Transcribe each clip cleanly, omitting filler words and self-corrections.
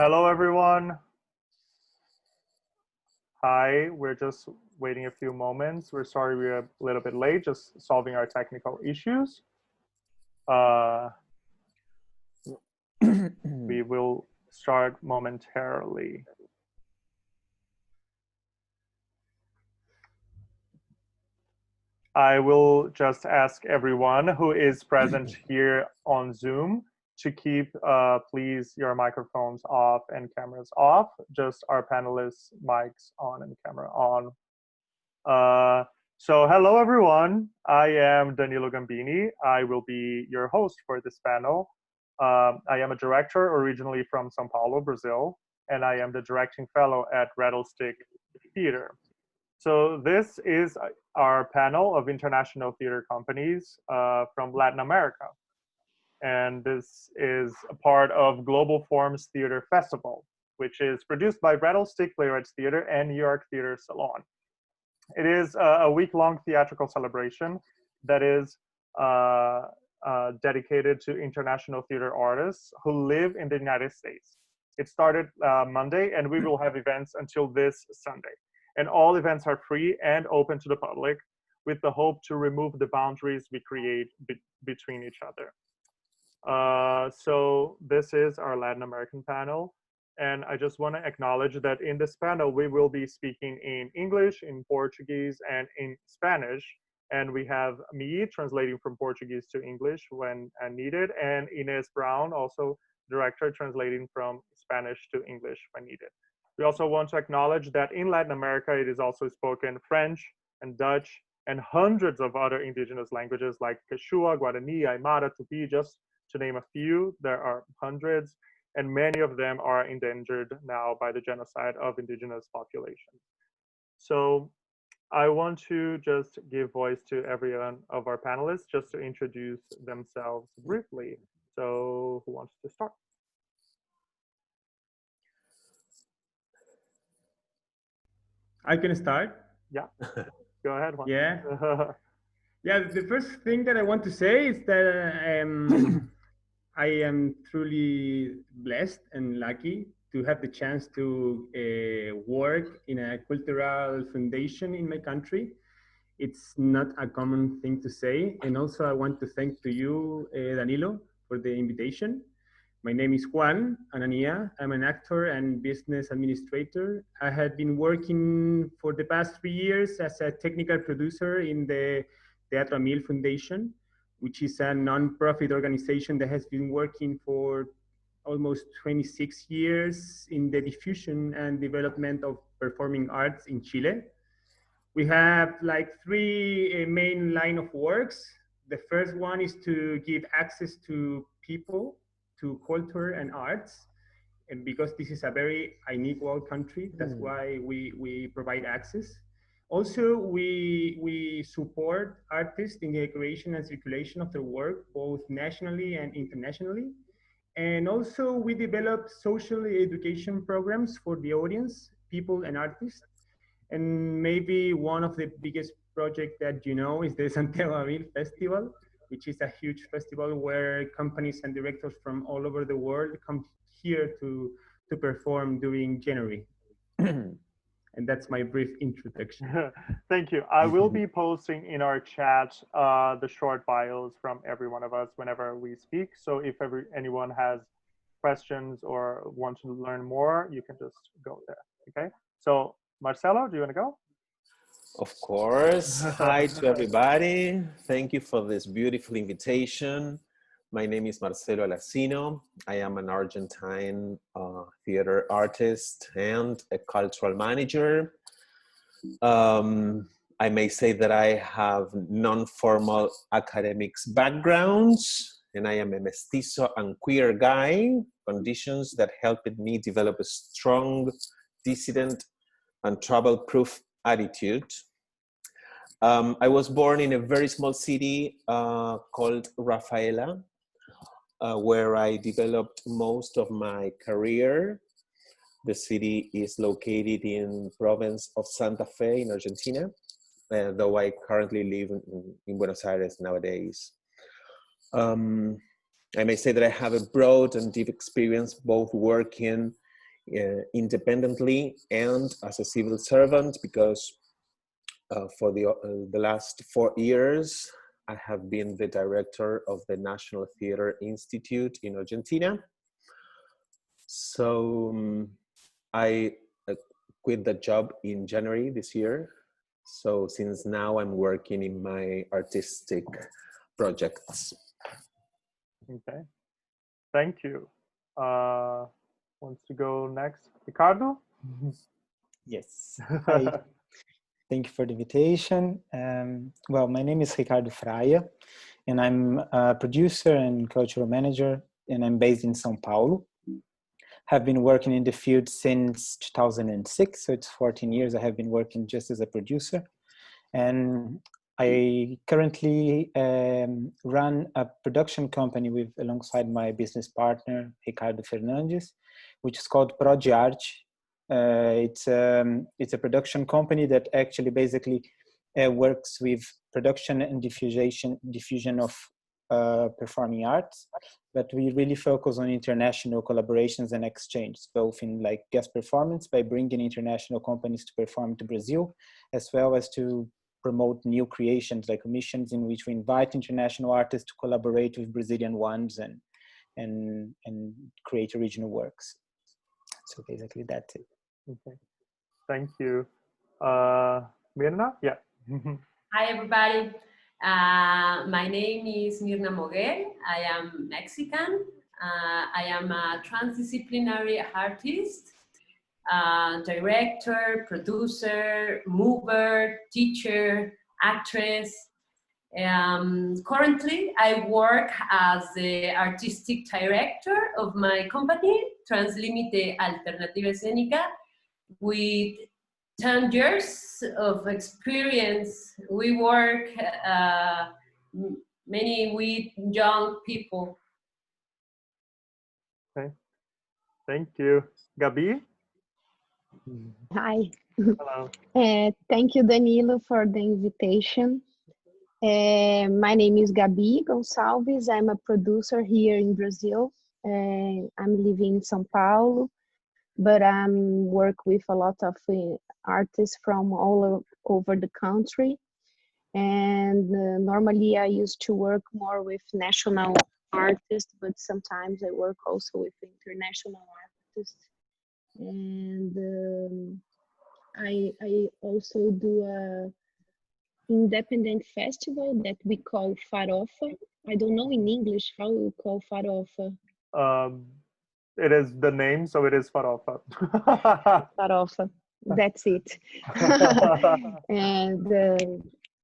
Hello, everyone. Hi, we're just waiting a few moments. We're sorry we're a little bit late, just solving our technical issues. We will start momentarily. I will just ask everyone who is present here on Zoom to keep, please, your microphones off and cameras off. Just our panelists' mics on and camera on. So hello, everyone. I am Danilo Gambini. I will be your host for this panel. I am a director originally from São Paulo, Brazil, and I am the directing fellow at Rattlestick Theater. So this is our panel of international theater companies from Latin America. And this is a part of Global Forms Theater Festival, which is produced by Rattlestick Playwrights Theater and New York Theater Salon. It is a week-long theatrical celebration that is dedicated to international theater artists who live in the United States. It started Monday, and we will have events until this Sunday. And all events are free and open to the public, with the hope to remove the boundaries we create between each other. So this is our Latin American panel. And I just want to acknowledge that in this panel, we will be speaking in English, in Portuguese, and in Spanish. And we have me translating from Portuguese to English when needed, and Inez Brown, also director, translating from Spanish to English when needed. We also want to acknowledge that in Latin America, it is also spoken French and Dutch and hundreds of other indigenous languages like Quechua, Guarani, Aymara, Tupi, just to name a few. There are hundreds, and many of them are endangered now by the genocide of indigenous populations. So I want to just give voice to every one of our panelists just to introduce themselves briefly. So who wants to start? I can start. Yeah, go ahead, Juan. Yeah. Yeah, the first thing that I want to say is that I am truly blessed and lucky to have the chance to work in a cultural foundation in my country. It's not a common thing to say. And also I want to thank to you, Danilo, for the invitation. My name is Juan Anania. I'm an actor and business administrator. I have been working for the past 3 years as a technical producer in the Teatro Mil Foundation, which is a non-profit organization that has been working for almost 26 years in the diffusion and development of performing arts in Chile. We have like 3 main line of works. The first one is to give access to people to culture and arts. And because this is a very unequal country, that's why we provide access. Also, we support artists in the creation and circulation of their work, both nationally and internationally. And also we develop social education programs for the audience, people and artists. And maybe one of the biggest projects that you know is the Santiago Mil Festival, which is a huge festival where companies and directors from all over the world come here to perform during January. And that's my brief introduction. Thank you. I will be posting in our chat the short bios from every one of us whenever we speak. So if anyone has questions or want to learn more, you can just go there. Okay. So Marcelo, do you want to go? Of course. Hi to everybody. Thank you for this beautiful invitation. My name is Marcelo Racino. I am an Argentine theater artist and a cultural manager. I may say that I have non-formal academics backgrounds, and I am a mestizo and queer guy, conditions that helped me develop a strong, dissident, and travel-proof attitude. I was born in a very small city called Rafaela, where I developed most of my career. The city is located in province of Santa Fe in Argentina, though I currently live in Buenos Aires nowadays. I may say that I have a broad and deep experience both working independently and as a civil servant, because for the last 4 years, I have been the director of the National Theater Institute in Argentina. So I quit the job in January this year. So since now I'm working in my artistic projects. Okay, thank you. Wants to go next, Ricardo? Yes. Hi. Thank you for the invitation. Well, my name is Ricardo Fryer, and I'm a producer and cultural manager, and I'm based in São Paulo. Have been working in the field since 2006, so it's 14 years I have been working just as a producer. And I currently run a production company alongside my business partner, Ricardo Fernandes, which is called ProDiarte. It's a production company that actually basically works with production and diffusion of performing arts, but we really focus on international collaborations and exchange, both in like guest performance by bringing international companies to perform to Brazil, as well as to promote new creations like commissions in which we invite international artists to collaborate with Brazilian ones and create original works. So basically that's it. Okay, thank you. Mirna? Yeah. Hi, everybody. My name is Mirna Mogae. I am Mexican. I am a transdisciplinary artist, director, producer, mover, teacher, actress. Currently, I work as the artistic director of my company, Translimite Alternativa Escénica, with 10 years of experience. We work many with young people. Okay, thank you. Gaby? Hi. Hello. Thank you, Danilo, for the invitation. My name is Gaby Gonsalvez. I'm a producer here in Brazil. I'm living in São Paulo, but I work with a lot of artists from all over the country. And normally I used to work more with national artists, but sometimes I work also with international artists. And I also do a independent festival that we call Farofa. I don't know in English how we call Farofa. It is the name, so it is Farofa. Farofa, that's it.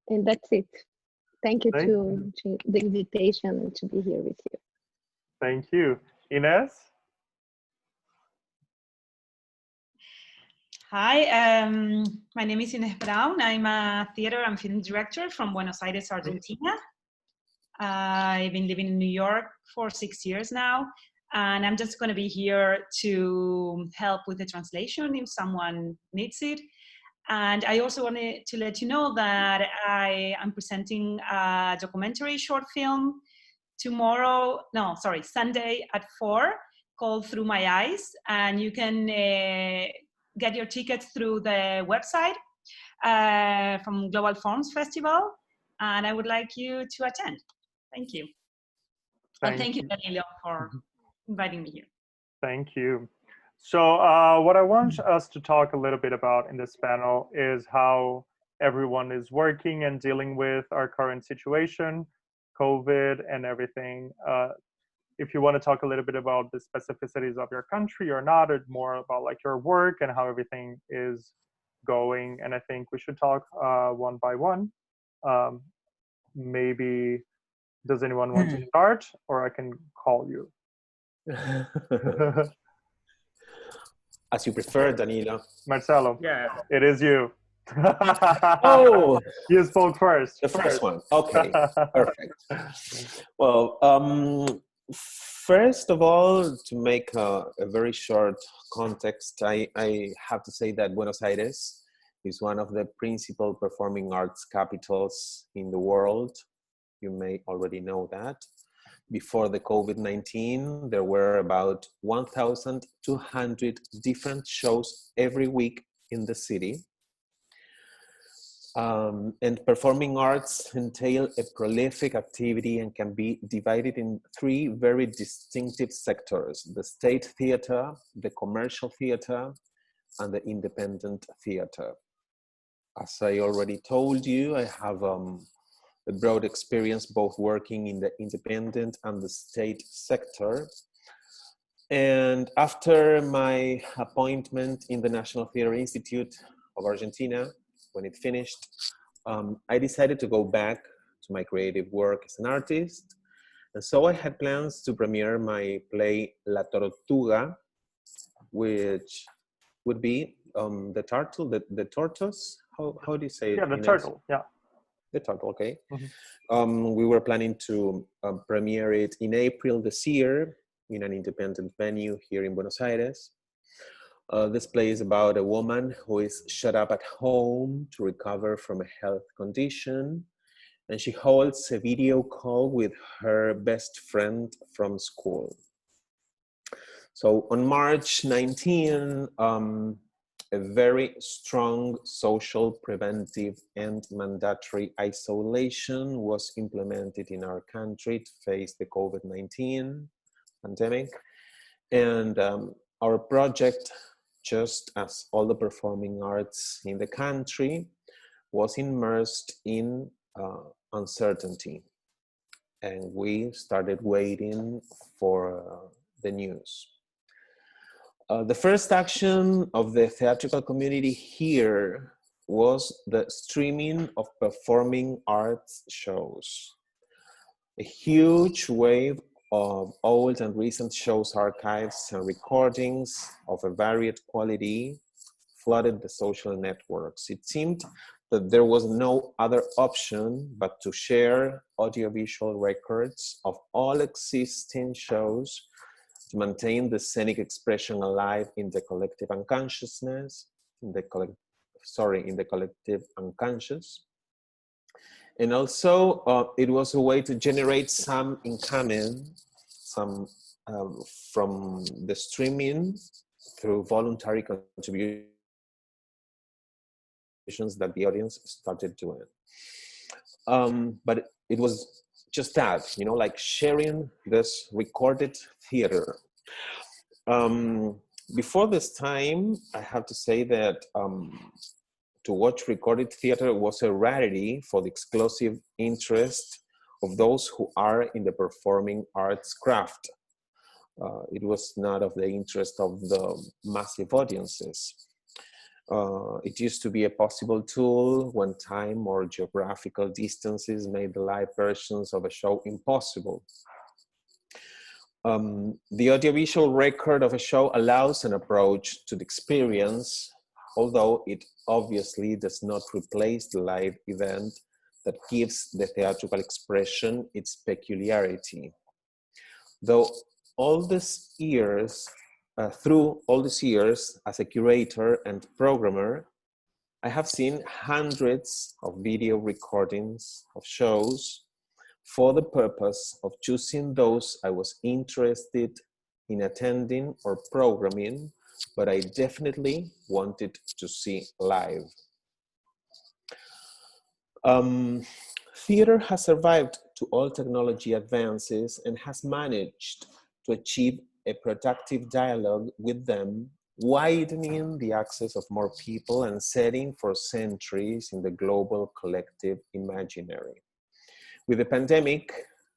and that's it. Thank you to the invitation and to be here with you. Thank you. Ines? Hi, my name is Ines Brown. I'm a theater and film director from Buenos Aires, Argentina. I've been living in New York for 6 years now, and I'm just going to be here to help with the translation if someone needs it. And I also wanted to let you know that I am presenting a documentary short film Sunday at 4 called Through My Eyes, and you can get your tickets through the website from Global Forms Festival, and I would like you to attend. Thank you. And thank you, Danilo, for inviting me here. Thank you. So what I want us to talk a little bit about in this panel is how everyone is working and dealing with our current situation, COVID and everything. If you want to talk a little bit about the specificities of your country or not, or more about like your work and how everything is going. And I think we should talk one by one. Maybe, does anyone want to start, or I can call you? As you prefer, Danilo. Marcelo, Yeah. it is you. Oh, you spoke first. the first one. Okay, perfect. Well, first of all, to make a very short context, I have to say that Buenos Aires is one of the principal performing arts capitals in the world. You may already know that. before the COVID-19, there were about 1,200 different shows every week in the city. And performing arts entail a prolific activity and can be divided in three very distinctive sectors: the state theater, the commercial theater, and the independent theater. As I already told you, I have a broad experience both working in the independent and the state sector. And after my appointment in the National Theatre Institute of Argentina, when it finished, I decided to go back to my creative work as an artist. And so I had plans to premiere my play La Tortuga, which would be the turtle, the tortoise. How do you say it? Yeah, the turtle, yeah. The turtle, okay. Mm-hmm. We were planning to premiere it in April this year in an independent venue here in Buenos Aires. This play is about a woman who is shut up at home to recover from a health condition, and she holds a video call with her best friend from school. So on March 19, a very strong social, preventive, and mandatory isolation was implemented in our country to face the COVID-19 pandemic. And our project, just as all the performing arts in the country, was immersed in uncertainty. And we started waiting for the news. The first action of the theatrical community here was the streaming of performing arts shows. A huge wave of old and recent shows, archives, and recordings of a varied quality flooded the social networks. It seemed that there was no other option but to share audiovisual records of all existing shows to maintain the scenic expression alive in the collective unconsciousness, in the collective unconscious. And also, it was a way to generate some income, from the streaming through voluntary contributions that the audience started doing. But it was just that, you know, like sharing this recorded theater. Before this time, I have to say that to watch recorded theater was a rarity for the exclusive interest of those who are in the performing arts craft. It was not of the interest of the massive audiences. It used to be a possible tool when time or geographical distances made the live versions of a show impossible. The audiovisual record of a show allows an approach to the experience, although it obviously does not replace the live event that gives the theatrical expression its peculiarity. Though all these years, through all these years as a curator and programmer, I have seen hundreds of video recordings of shows for the purpose of choosing those I was interested in attending or programming, but I definitely wanted to see live. Theater has survived to all technology advances and has managed to achieve a productive dialogue with them, widening the access of more people and setting for centuries in the global collective imaginary. With the pandemic,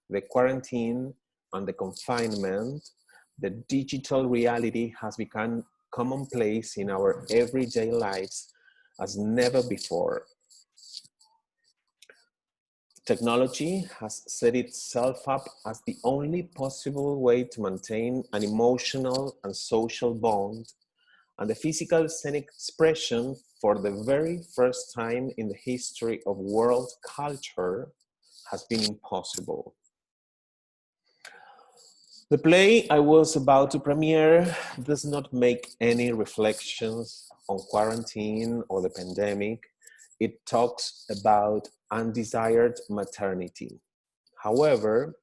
the quarantine, and the confinement, the digital reality has become commonplace in our everyday lives as never before. Technology has set itself up as the only possible way to maintain an emotional and social bond, and the physical scenic expression for the very first time in the history of world culture has been impossible. The play I was about to premiere does not make any reflections on quarantine or the pandemic. It talks about undesired maternity. However,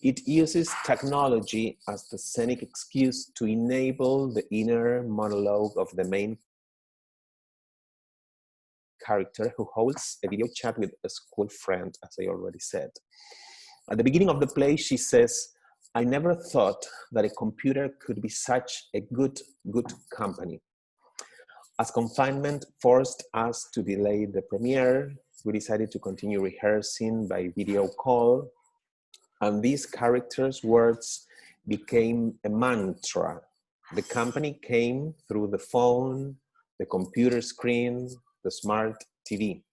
It uses technology as the scenic excuse to enable the inner monologue of the main character, who holds a video chat with a school friend, as I already said. At the beginning of the play, she says, "I never thought that a computer could be such a good company. As confinement forced us to delay the premiere, we decided to continue rehearsing by video call, and these characters' words became a mantra. The company came through the phone, the computer screen, the smart TV.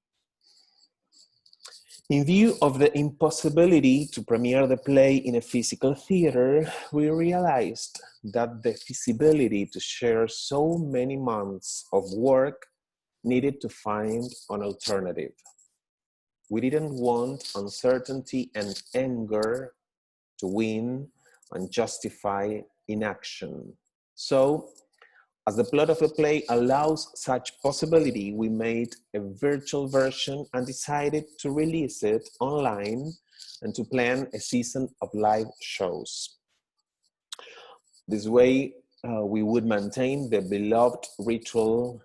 In view of the impossibility to premiere the play in a physical theater, we realized that the feasibility to share so many months of work needed to find an alternative. We didn't want uncertainty and anger to win and justify inaction. So, as the plot of the play allows such possibility, we made a virtual version and decided to release it online and to plan a season of live shows. This way, we would maintain the beloved ritual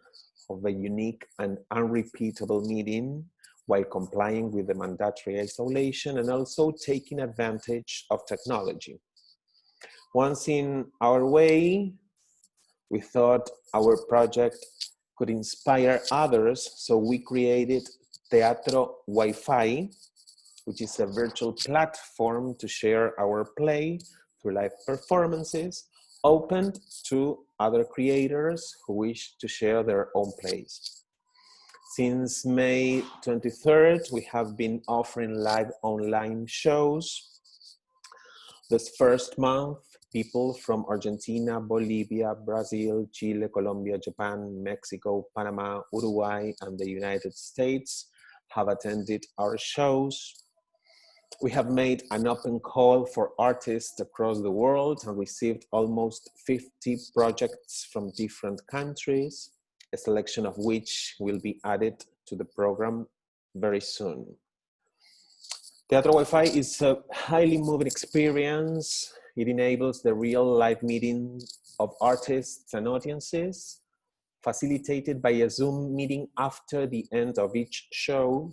of a unique and unrepeatable meeting while complying with the mandatory isolation and also taking advantage of technology. Once in our way, we thought our project could inspire others, so we created Teatro Wi-Fi, which is a virtual platform to share our play through live performances, open to other creators who wish to share their own plays. Since May 23rd, we have been offering live online shows. This first month, people from Argentina, Bolivia, Brazil, Chile, Colombia, Japan, Mexico, Panama, Uruguay, and the United States have attended our shows. We have made an open call for artists across the world and received almost 50 projects from different countries, a selection of which will be added to the program very soon. Teatro Wi-Fi is a highly moving experience. It enables the real live meeting of artists and audiences, facilitated by a Zoom meeting after the end of each show.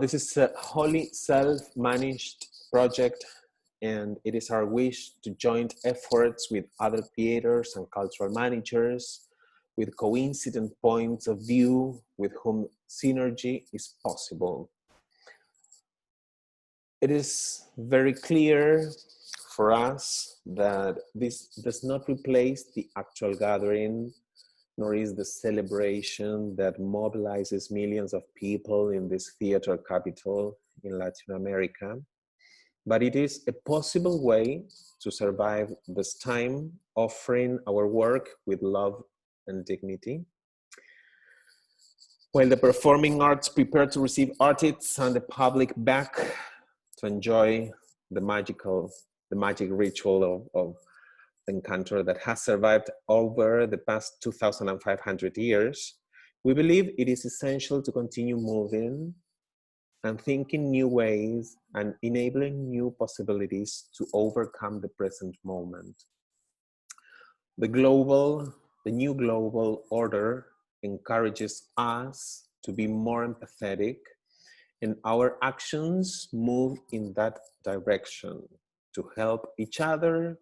This is a wholly self-managed project, and it is our wish to join efforts with other theaters and cultural managers with coincident points of view with whom synergy is possible. It is very clear for us that this does not replace the actual gathering, nor is the celebration that mobilizes millions of people in this theater capital in Latin America. But it is a possible way to survive this time, offering our work with love and dignity. While the performing arts prepare to receive artists and the public back to enjoy the magic ritual of encounter that has survived over the past 2,500 years, we believe it is essential to continue moving and thinking new ways and enabling new possibilities to overcome the present moment. The new global order encourages us to be more empathetic, and our actions move in that direction to help each other,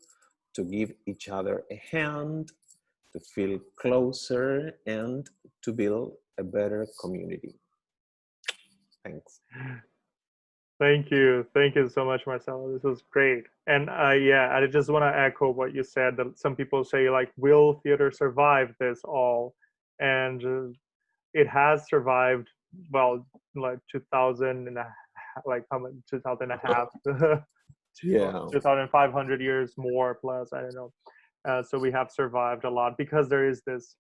to give each other a hand, to feel closer, and to build a better community. Thanks. Thank you so much, Marcelo. This was great. And yeah, I just want to echo what you said, that some people say, like, will theater survive this all? And it has survived, well, like 2,000 and like how much, 2,000 and a half, Yeah, 2,500 years more plus, I don't know. So we have survived a lot because there is this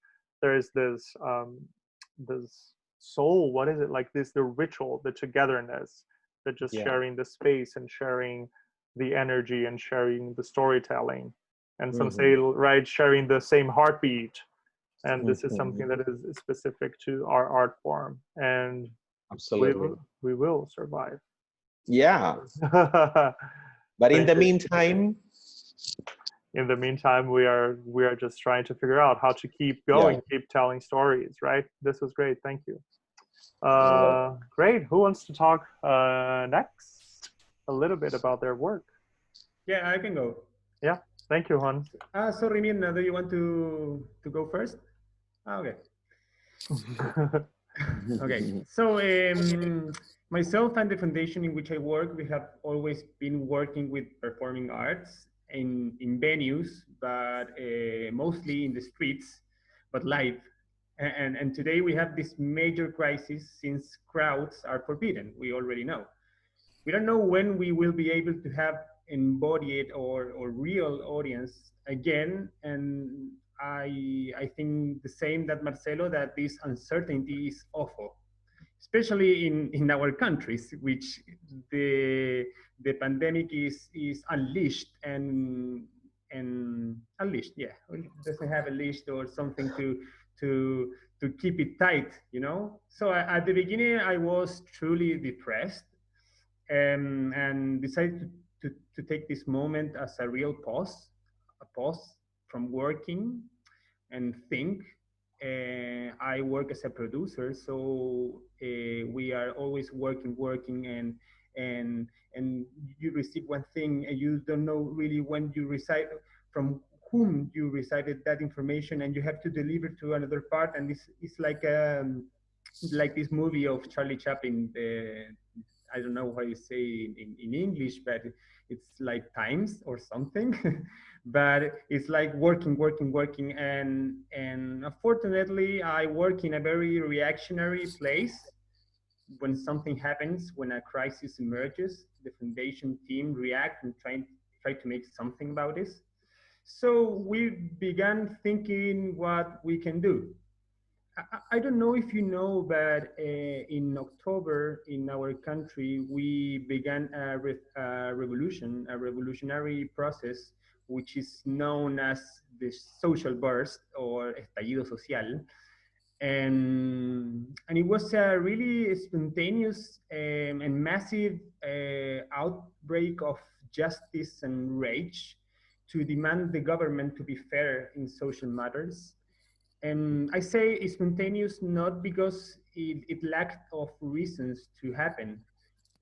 soul, what is it, like this, the ritual, the togetherness, the just sharing the space and sharing the energy and sharing the storytelling. And some say, right, sharing the same heartbeat. And this is something that is specific to our art form. And absolutely. we will survive. Yeah. But in Thank the you. meantime, In the meantime, we are just trying to figure out how to keep going, keep telling stories, right? This was great. Thank you. Great. Who wants to talk next? A little bit about their work. Yeah, I can go. Yeah. Thank you, Juan. Sorry, Mirna, do you want to go first? Okay. Okay. So myself and the foundation in which I work, we have always been working with performing arts in venues, but mostly in the streets, but live. And today we have this major crisis since crowds are forbidden. We already know. We don't know when we will be able to have embodied or real audience again. And I think the same that Marcelo, that this uncertainty is awful, especially in our countries, which the pandemic is unleashed and unleashed. Yeah, it doesn't have a leash or something to to keep it tight, you know. So at the beginning, I was truly depressed, and decided to take this moment as a real pause, a pause from working and think. I work as a producer, so we are always working, and you receive one thing, and you don't know really when you receive from whom you received that information, and you have to deliver to another part, and this is like this movie of Charlie Chaplin. I don't know how you say in English, but it's like Times or something. But it's like working, and unfortunately, I work in a very reactionary place. When something happens, when a crisis emerges, the foundation team react and try to make something about this. So we began thinking what we can do. I don't know if you know, but in October in our country, we began a revolution, a revolutionary process, which is known as the social burst or estallido social. And it was a really spontaneous and massive outbreak of justice and rage to demand the government to be fair in social matters. And I say spontaneous not because it lacked of reasons to happen.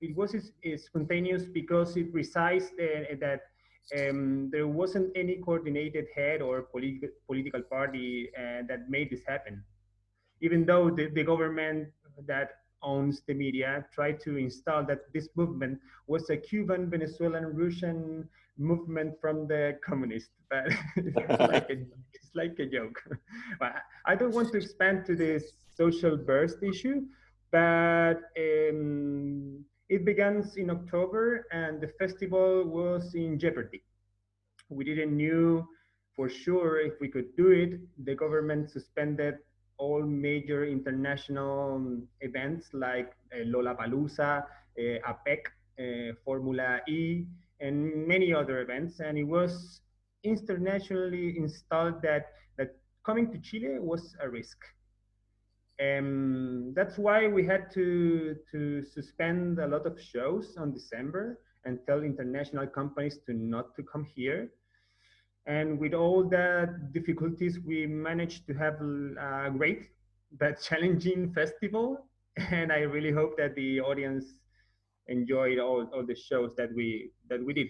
It was spontaneous because it realized that there wasn't any coordinated head or political party that made this happen. Even though the government that owns the media tried to install that this movement was a Cuban, Venezuelan, Russian movement from the communists, but it's like a joke. But I don't want to expand to this social burst issue, but it begins in October, and the festival was in jeopardy. We didn't knew for sure if we could do it. The government suspended all major international events like Lollapalooza, APEC, Formula E, and many other events. And it was internationally installed that coming to Chile was a risk. That's why we had to suspend a lot of shows on December and tell international companies to not to come here. And with all the difficulties, we managed to have a great but challenging festival. And I really hope that the audience enjoyed all the shows that we did.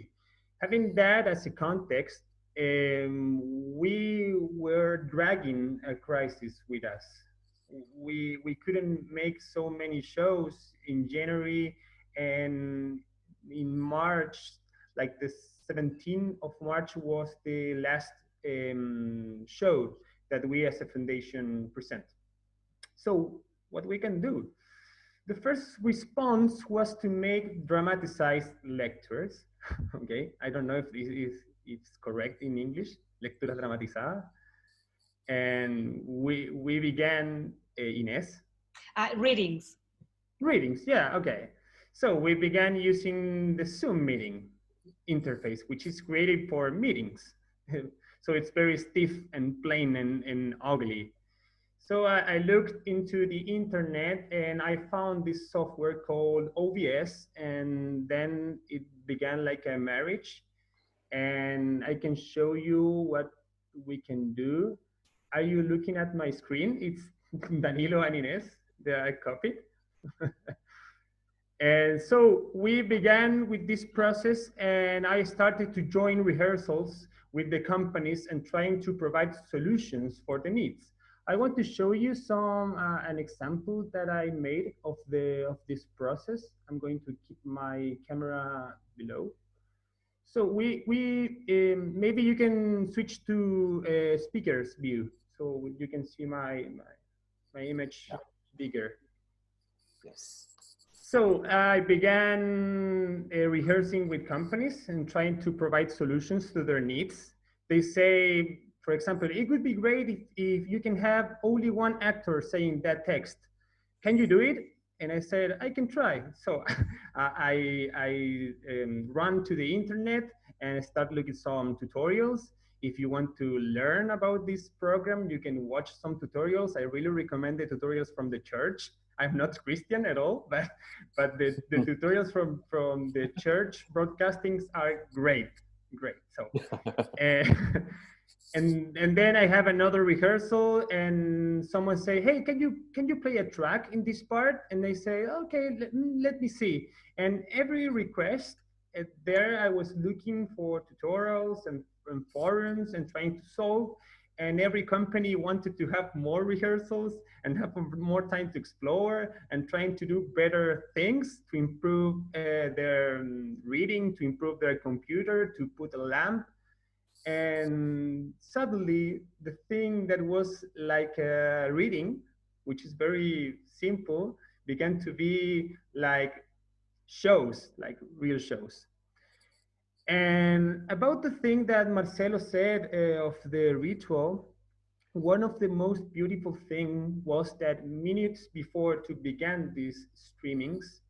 Having that as a context, we were dragging a crisis with us. We couldn't make so many shows in January, and in March, like the 17th of March was the last show that we as a foundation present. So what we can do? The first response was to make dramatized lectures. Okay, I don't know if this is it's correct in English, lecturas dramatizadas. And we began, Ines? Readings. Readings, yeah, okay. So we began using the Zoom meeting interface, which is created for meetings. So it's very stiff and plain and ugly. So I looked into the internet and I found this software called OBS, and then it began like a marriage. And I can show you what we can do. Are you looking at my screen? It's Danilo and Ines that I copied. And so we began with this process, and I started to join rehearsals with the companies and trying to provide solutions for the needs. I want to show you an example that I made of this process. I'm going to keep my camera below. So maybe you can switch to speakers view, so you can see my image bigger. Yes. So I began rehearsing with companies and trying to provide solutions to their needs. They say, for example, it would be great if you can have only one actor saying that text. Can you do it? And I said, I can try. So I run to the internet and start looking some tutorials. If you want to learn about this program, you can watch some tutorials. I really recommend the tutorials from the church. I'm not Christian at all, but the tutorials from the church broadcastings are great. So, and then I have another rehearsal, and someone say, "Hey, can you play a track in this part?" And they say, "Okay, let me see." And every request there, I was looking for tutorials and forums and trying to solve. And every company wanted to have more rehearsals and have more time to explore and trying to do better things to improve their reading, to improve their computer, to put a lamp. And suddenly the thing that was like reading, which is very simple, began to be like shows, like real shows. And about the thing that Marcelo said of the ritual, one of the most beautiful things was that minutes before to begin these streamings,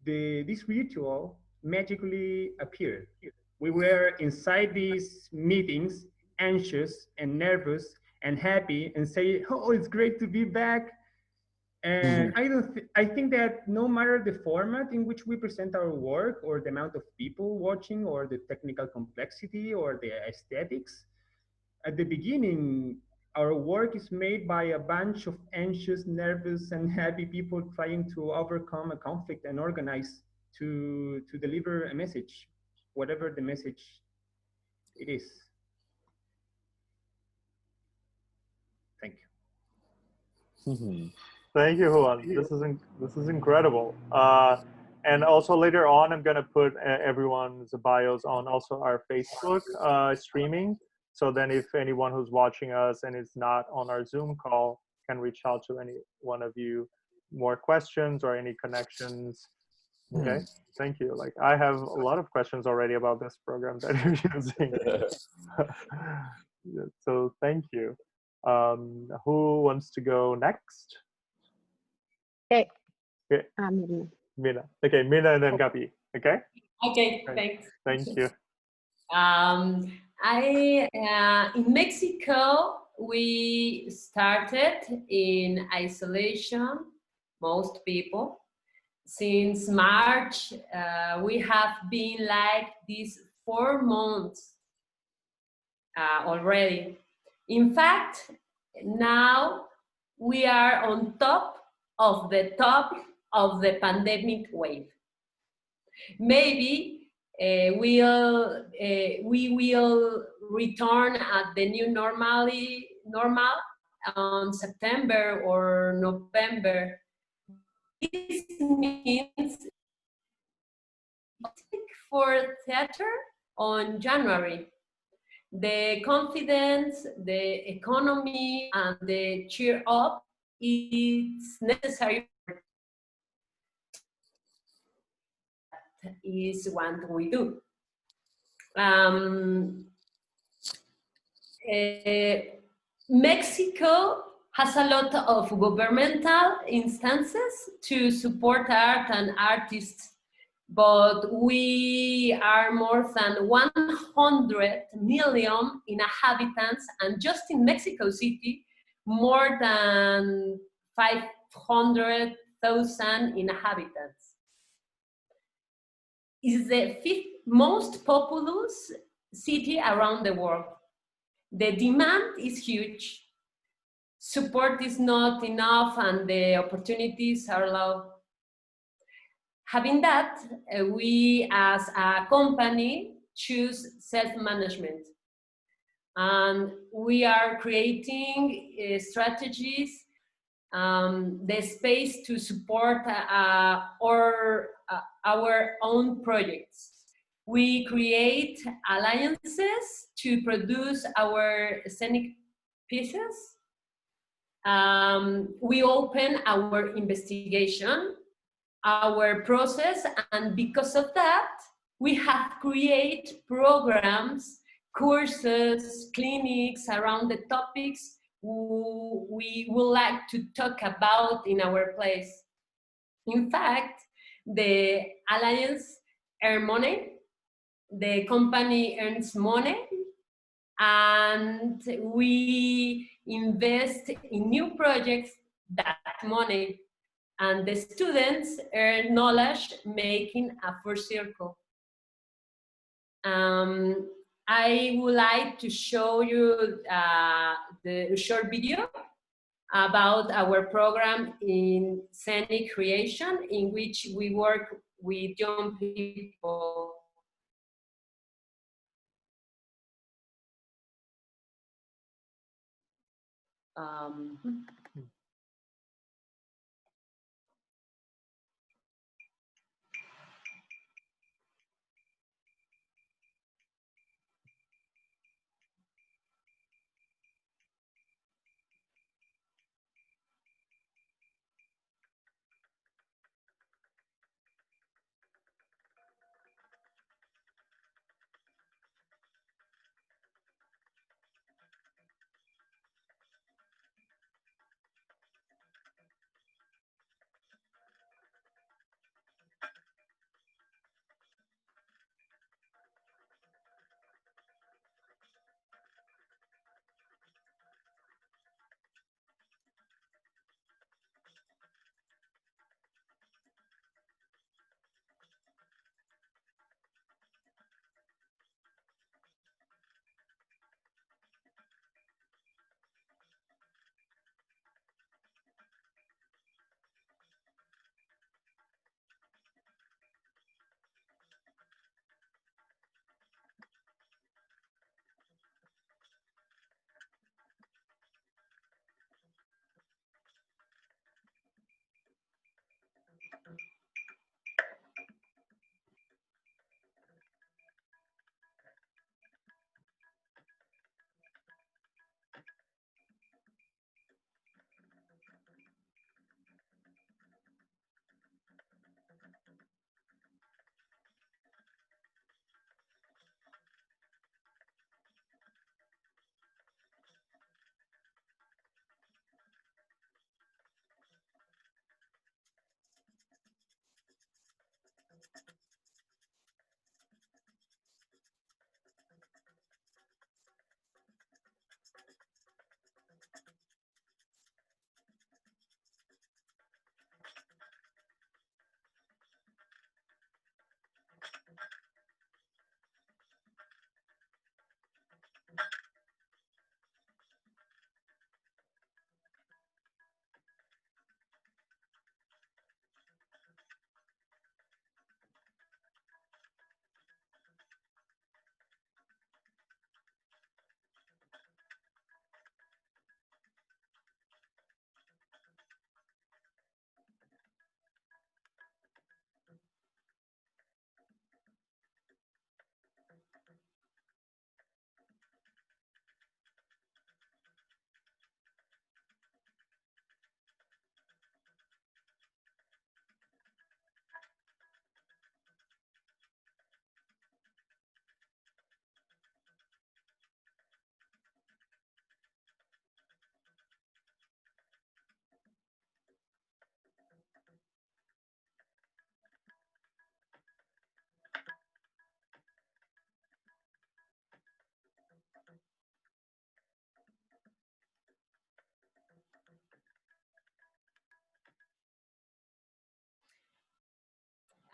this ritual magically appeared. We were inside these meetings, anxious and nervous and happy, and say, "Oh, it's great to be back." And I think that no matter the format in which we present our work, or the amount of people watching, or the technical complexity, or the aesthetics, at the beginning, our work is made by a bunch of anxious, nervous, and happy people trying to overcome a conflict and organize to deliver a message, whatever the message it is. Thank you. Thank you, Juan. This is incredible. And also later on, I'm gonna put everyone's bios on also our Facebook streaming. So then, if anyone who's watching us and is not on our Zoom call can reach out to any one of you, more questions or any connections. Okay, thank you. Like I have a lot of questions already about this program that you're using. So thank you. Who wants to go next? Okay. Okay. Mina. Okay, Mina and then Gaby. Okay. Okay, Great. thanks. Thank you. In Mexico, we started in isolation, most people. Since March, we have been like these 4 months already. In fact, now we are on top of the pandemic wave. Maybe we will return at the new normal on September or November. This means for theater on January. The confidence, the economy, and the cheer up is necessary. Is what we do. Mexico has a lot of governmental instances to support art and artists, but we are more than 100 million inhabitants, and just in Mexico City, more than 500,000 inhabitants. It's the fifth most populous city around the world. The demand is huge. Support is not enough and the opportunities are low. Having that, we as a company choose self-management. And we are creating strategies, the space to support our own projects. We create alliances to produce our scenic pieces. We open our investigation, our process, and because of that, we have created programs, courses, clinics around the topics we would like to talk about in our place. In fact, the alliance earns money, the company earns money, and we invest in new projects that money, and the students earn knowledge, making a full circle. I would like to show you the short video about our program in scenic creation, in which we work with young people.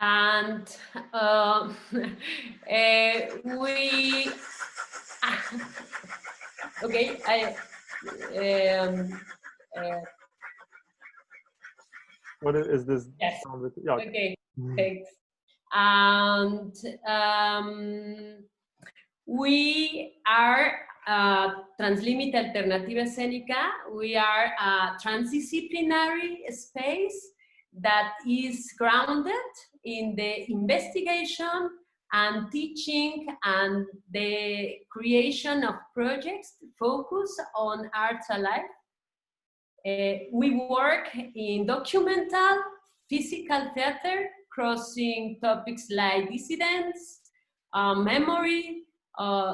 And we, okay, What is this? yes, sound with- yeah, okay, thanks. And we are Translímite Alternativa Escénica. We are a transdisciplinary space that is grounded in the investigation and teaching and the creation of projects focused on arts alive. We work in documental, physical theater, crossing topics like dissidence, memory,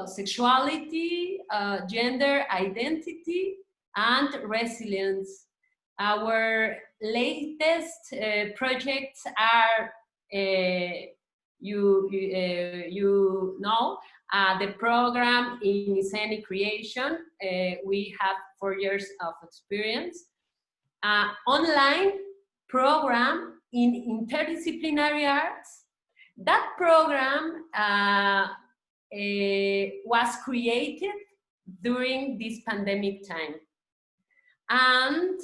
sexuality, gender identity, and resilience. Our latest projects are, you know, the program in scenic creation. We have 4 years of experience. Online program in interdisciplinary arts. That program was created during this pandemic time. And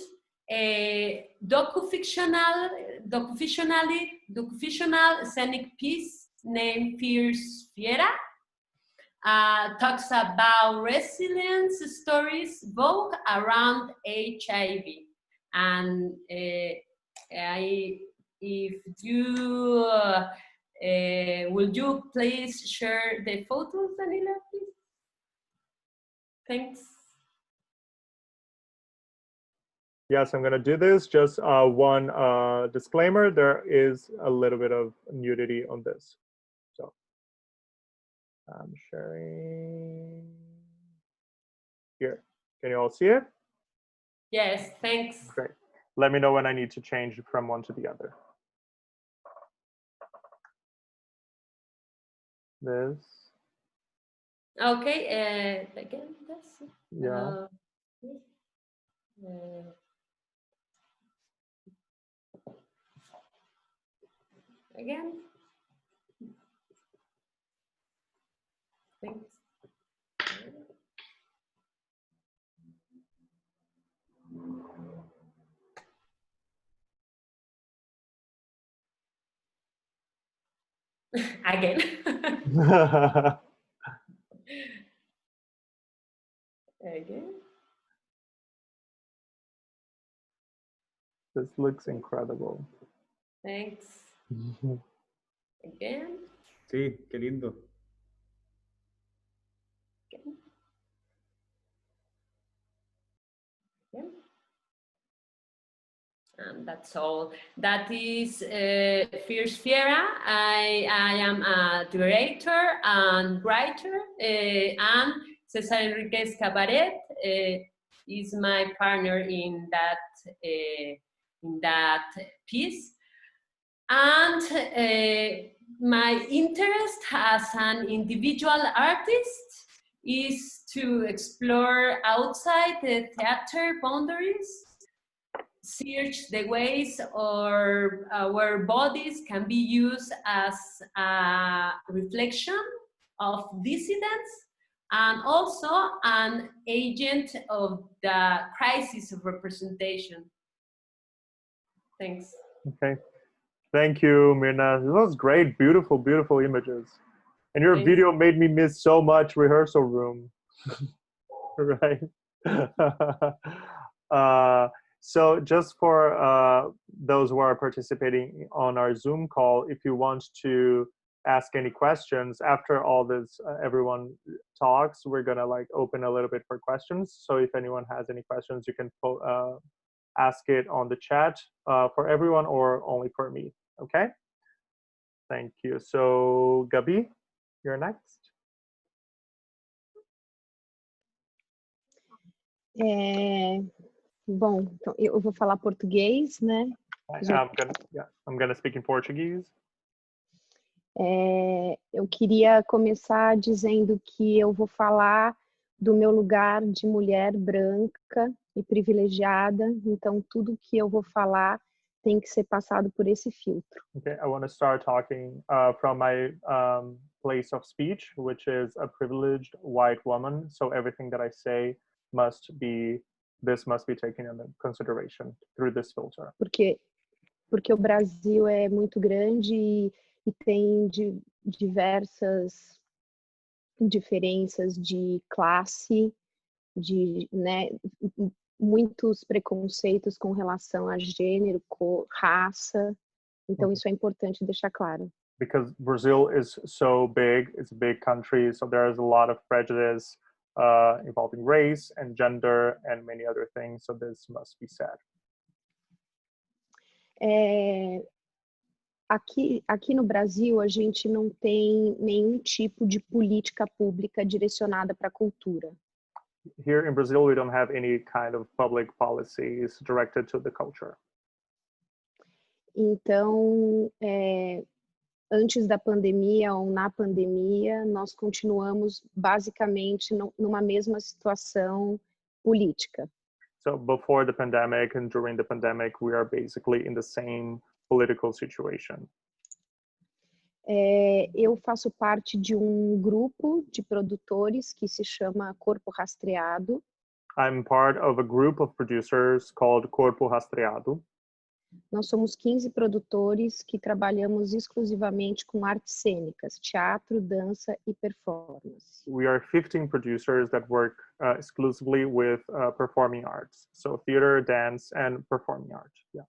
docufictional scenic piece named Fierce Fiera talks about resilience stories both around HIV. And if you would you please share the photos, Danila, please? Thanks. Yes, I'm going to do this. Just one disclaimer. There is a little bit of nudity on this. So I'm sharing here. Can you all see it? Yes, thanks. Great. Let me know when I need to change from one to the other. This. Okay, again, this. Yeah. Again. Thanks. Again. Again. This looks incredible. Thanks. Again. Sí, qué lindo. Again. Again. And that's all. That is Fierce Fiera. I am a director and writer, and Cesar Enriquez Cabaret is my partner in that piece. And my interest as an individual artist is to explore outside the theater boundaries, search the ways or where bodies can be used as a reflection of dissidence and also an agent of the crisis of representation. Thanks. Okay. Thank you, Mirna. It was great. Beautiful, beautiful images. And your Thanks. video made me miss so much rehearsal room. Right? So just for those who are participating on our Zoom call, if you want to ask any questions after all this, everyone talks, we're gonna like open a little bit for questions. So if anyone has any questions, you can ask it on the chat for everyone or only for me, okay? Thank you. So Gaby, you're next. Bom, então eu vou falar português, né? I'm gonna speak in Portuguese. Eu queria começar dizendo que eu vou falar do meu lugar de mulher branca e privilegiada, então tudo que eu vou falar tem que ser passado por esse filtro. Okay, I want to start talking from my place of speech, which is a privileged white woman. So everything that I say must be taken into consideration through this filter. Porque o Brasil é muito grande e tem diversas diferenças de classe, né, muitos preconceitos com relação a gênero, cor, raça. Então isso é importante deixar claro. Because Brazil is so big, it's a big country, so there's a lot of prejudice involving race and gender and many other things, so this must be said. Aqui no Brasil, a gente não tem nenhum tipo de política pública direcionada para a cultura. Here in Brazil, we don't have any kind of public policies directed to the culture. Então, antes da pandemia ou na pandemia, nós continuamos basicamente numa mesma situação política. So before the pandemic and during the pandemic, we are basically in the same political situation. Eu faço parte de um grupo de produtores que se chama Corpo Rastreado. I'm part of a group of producers called Corpo Rastreado. Nós somos 15 produtores que trabalhamos exclusivamente com artes cênicas, teatro, dança e performance. We are 15 producers that work exclusively with performing arts. So theater, dance, and performing art. Yeah.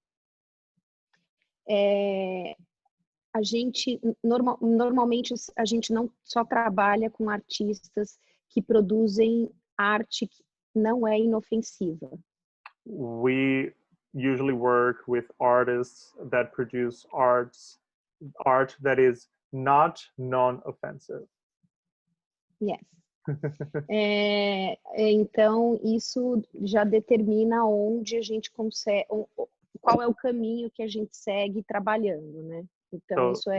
A gente, normalmente, a gente não só trabalha com artistas que produzem arte que não é inofensiva. We usually work with artists that produce art that is not non-offensive. Yes. Então, isso já determina onde a gente consegue, qual é o caminho que a gente segue trabalhando, né? Então, isso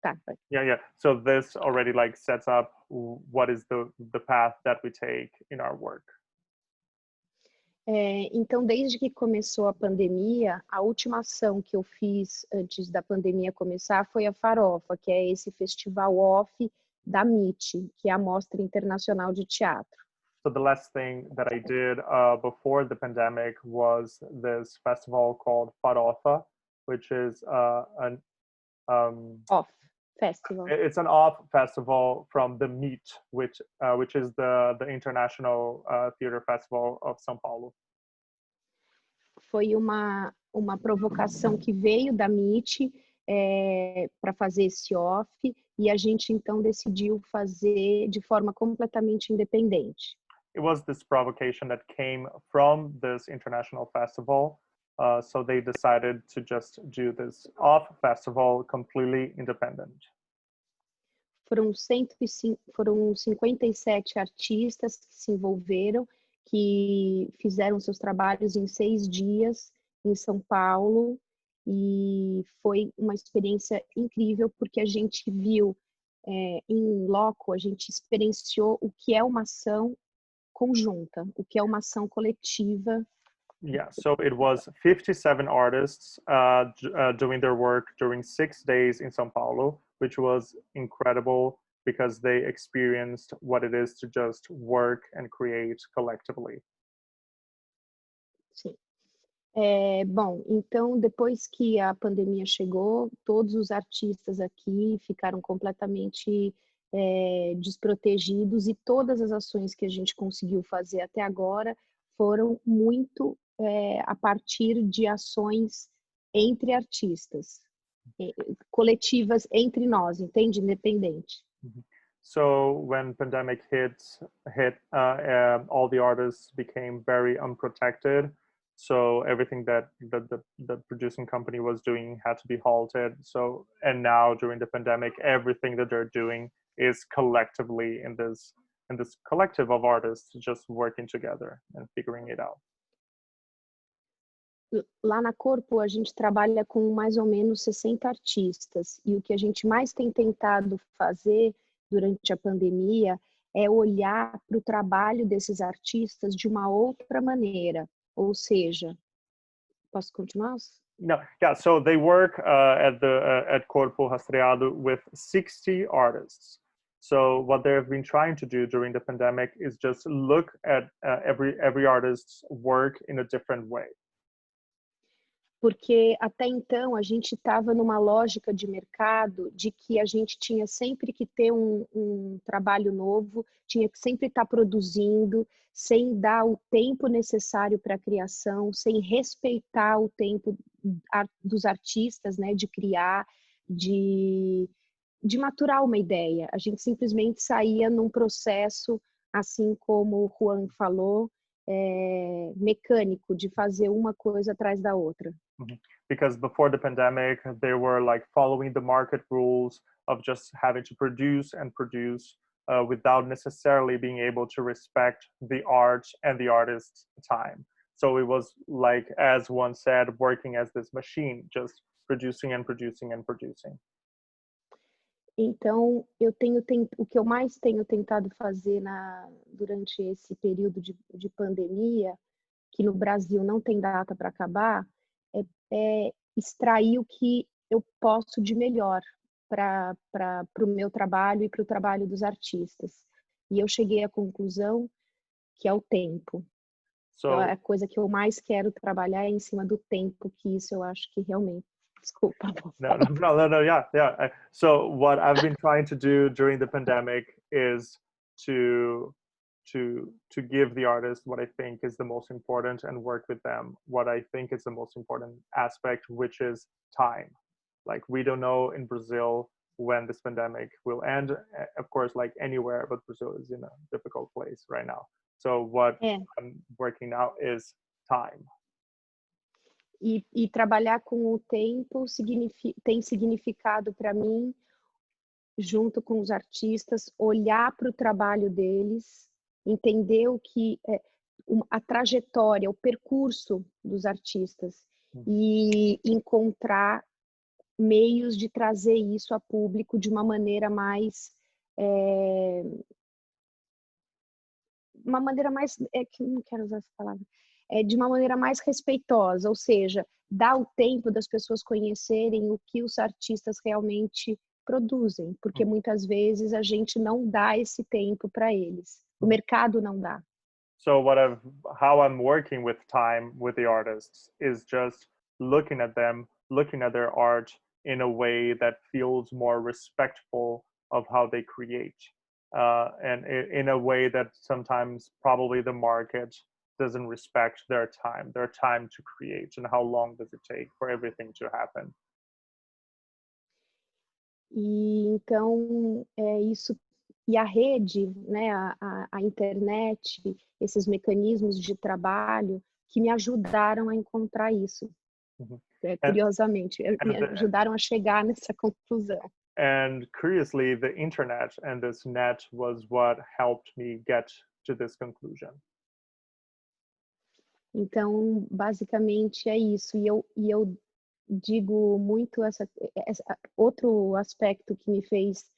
tá. Yeah. So this already like sets up what is the path that we take in our work. Então, desde que começou a pandemia, a última ação que eu fiz antes da pandemia começar foi a Farofa, que é esse festival off da MIT, que é a Mostra Internacional de Teatro. So the last thing that I did before the pandemic was this festival called Farofa, which is an off festival. It's an off festival from the MIT, which is the International Theater Festival of São Paulo. Foi uma provocação que veio da MIT para fazer esse off, e a gente então decidiu fazer de forma completamente independente. It was this provocation that came from this international festival, so they decided to just do this off festival completely independent. Foram 57 artistas que se envolveram, que fizeram seus trabalhos em 6 dias em São Paulo, e foi uma experiência incrível porque a gente viu em loco, a gente experienciou o que é uma ação conjunta, o que é uma ação coletiva. Yeah, so it was 57 artists doing their work during 6 days in São Paulo, which was incredible because they experienced what it is to just work and create collectively. Sim. Bom, então depois que a pandemia chegou, todos os artistas aqui ficaram completamente desprotegidos, e todas as ações que a gente conseguiu fazer até agora foram muito a partir de ações entre artistas, coletivas entre nós, entende? Independente. So when pandemic hit, all the artists became very unprotected. So everything that the producing company was doing had to be halted. So, and now during the pandemic, everything that they're doing is collectively in this collective of artists just working together and figuring it out. Lá na Corpo, a gente trabalha com mais ou menos 60 artistas, e o que a gente mais tem tentado fazer durante a pandemia é olhar para o trabalho desses artistas de uma outra maneira. Ou seja, posso continuar? No, yeah. So they work at Corpo Rastreado with 60 artists. So what they have been trying to do during the pandemic is just look at every artist's work in a different way. Porque até então a gente estava numa lógica de mercado de que a gente tinha sempre que ter um trabalho novo, tinha que sempre estar produzindo, sem dar o tempo necessário para a criação, sem respeitar o tempo dos artistas, né, de criar, de maturar uma ideia. A gente simplesmente saía num processo, assim como o Juan falou, mecânico, de fazer uma coisa atrás da outra. Because before the pandemic, they were like following the market rules of just having to produce and produce without necessarily being able to respect the art and the artist's time. So it was like, as one said, working as this machine, just producing and producing and producing. Então, o que eu mais tenho tentado fazer durante esse período de pandemia, que no Brasil não tem data para acabar, é extrair o que eu posso de melhor para o meu trabalho e para o trabalho dos artistas. E eu cheguei à conclusão que é o tempo. Então, a coisa que eu mais quero trabalhar é em cima do tempo, que isso eu acho que realmente... Desculpa. No, yeah. So what I've been trying to do during the pandemic is to give the artist what I think is the most important and work with them what I think is the most important aspect, which is time. Like, we don't know in Brazil when this pandemic will end, of course, like anywhere, but Brazil is in a difficult place right now. So what I'm working now is time. E trabalhar com o tempo tem significado para mim, junto com os artistas, olhar para o trabalho deles, entender o que a trajetória, o percurso dos artistas e encontrar meios de trazer isso a público de uma maneira mais não quero usar essa palavra, de uma maneira mais respeitosa, ou seja, dar o tempo das pessoas conhecerem o que os artistas realmente produzem, porque muitas vezes a gente não dá esse tempo para eles, o mercado não dá. So how I'm working with time with the artists is just looking at them, looking at their art in a way that feels more respectful of how they create, and in a way that sometimes probably the market doesn't respect their time to create, and how long does it take for everything to happen. E então isso, e a rede, né, a internet, esses mecanismos de trabalho que me ajudaram a encontrar isso. Curiosamente, me ajudaram a chegar nessa conclusão. And curiously, the internet and this net was what helped me get to this conclusion. Então, basicamente é isso. E eu digo muito outro aspecto que me fez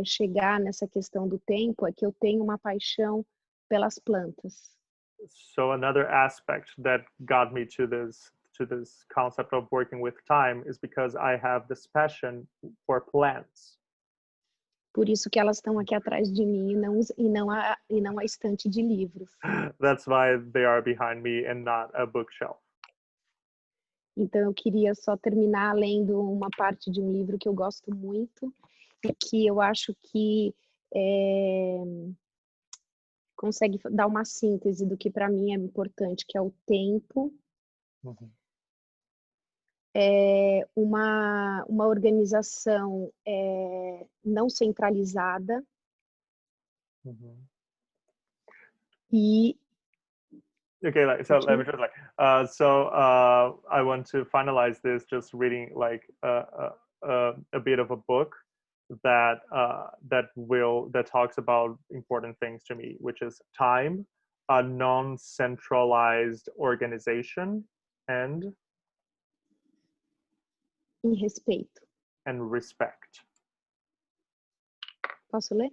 chegar nessa questão do tempo é que eu tenho uma paixão pelas plantas. So another aspect that got me to this concept of working with time is because I have this passion for plants. Por isso que elas estão aqui atrás de mim e não a estante de livros. That's why they are behind me and not a bookshelf. Então eu queria só terminar lendo uma parte de um livro que eu gosto muito e que eu acho que consegue dar uma síntese do que para mim é importante, que é o tempo. Uma organização não centralizada e okay, let me just I want to finalize this just reading like a bit of a book that talks about important things to me, which is time, a non-centralized organization, and respeito. And respect. Posso ler?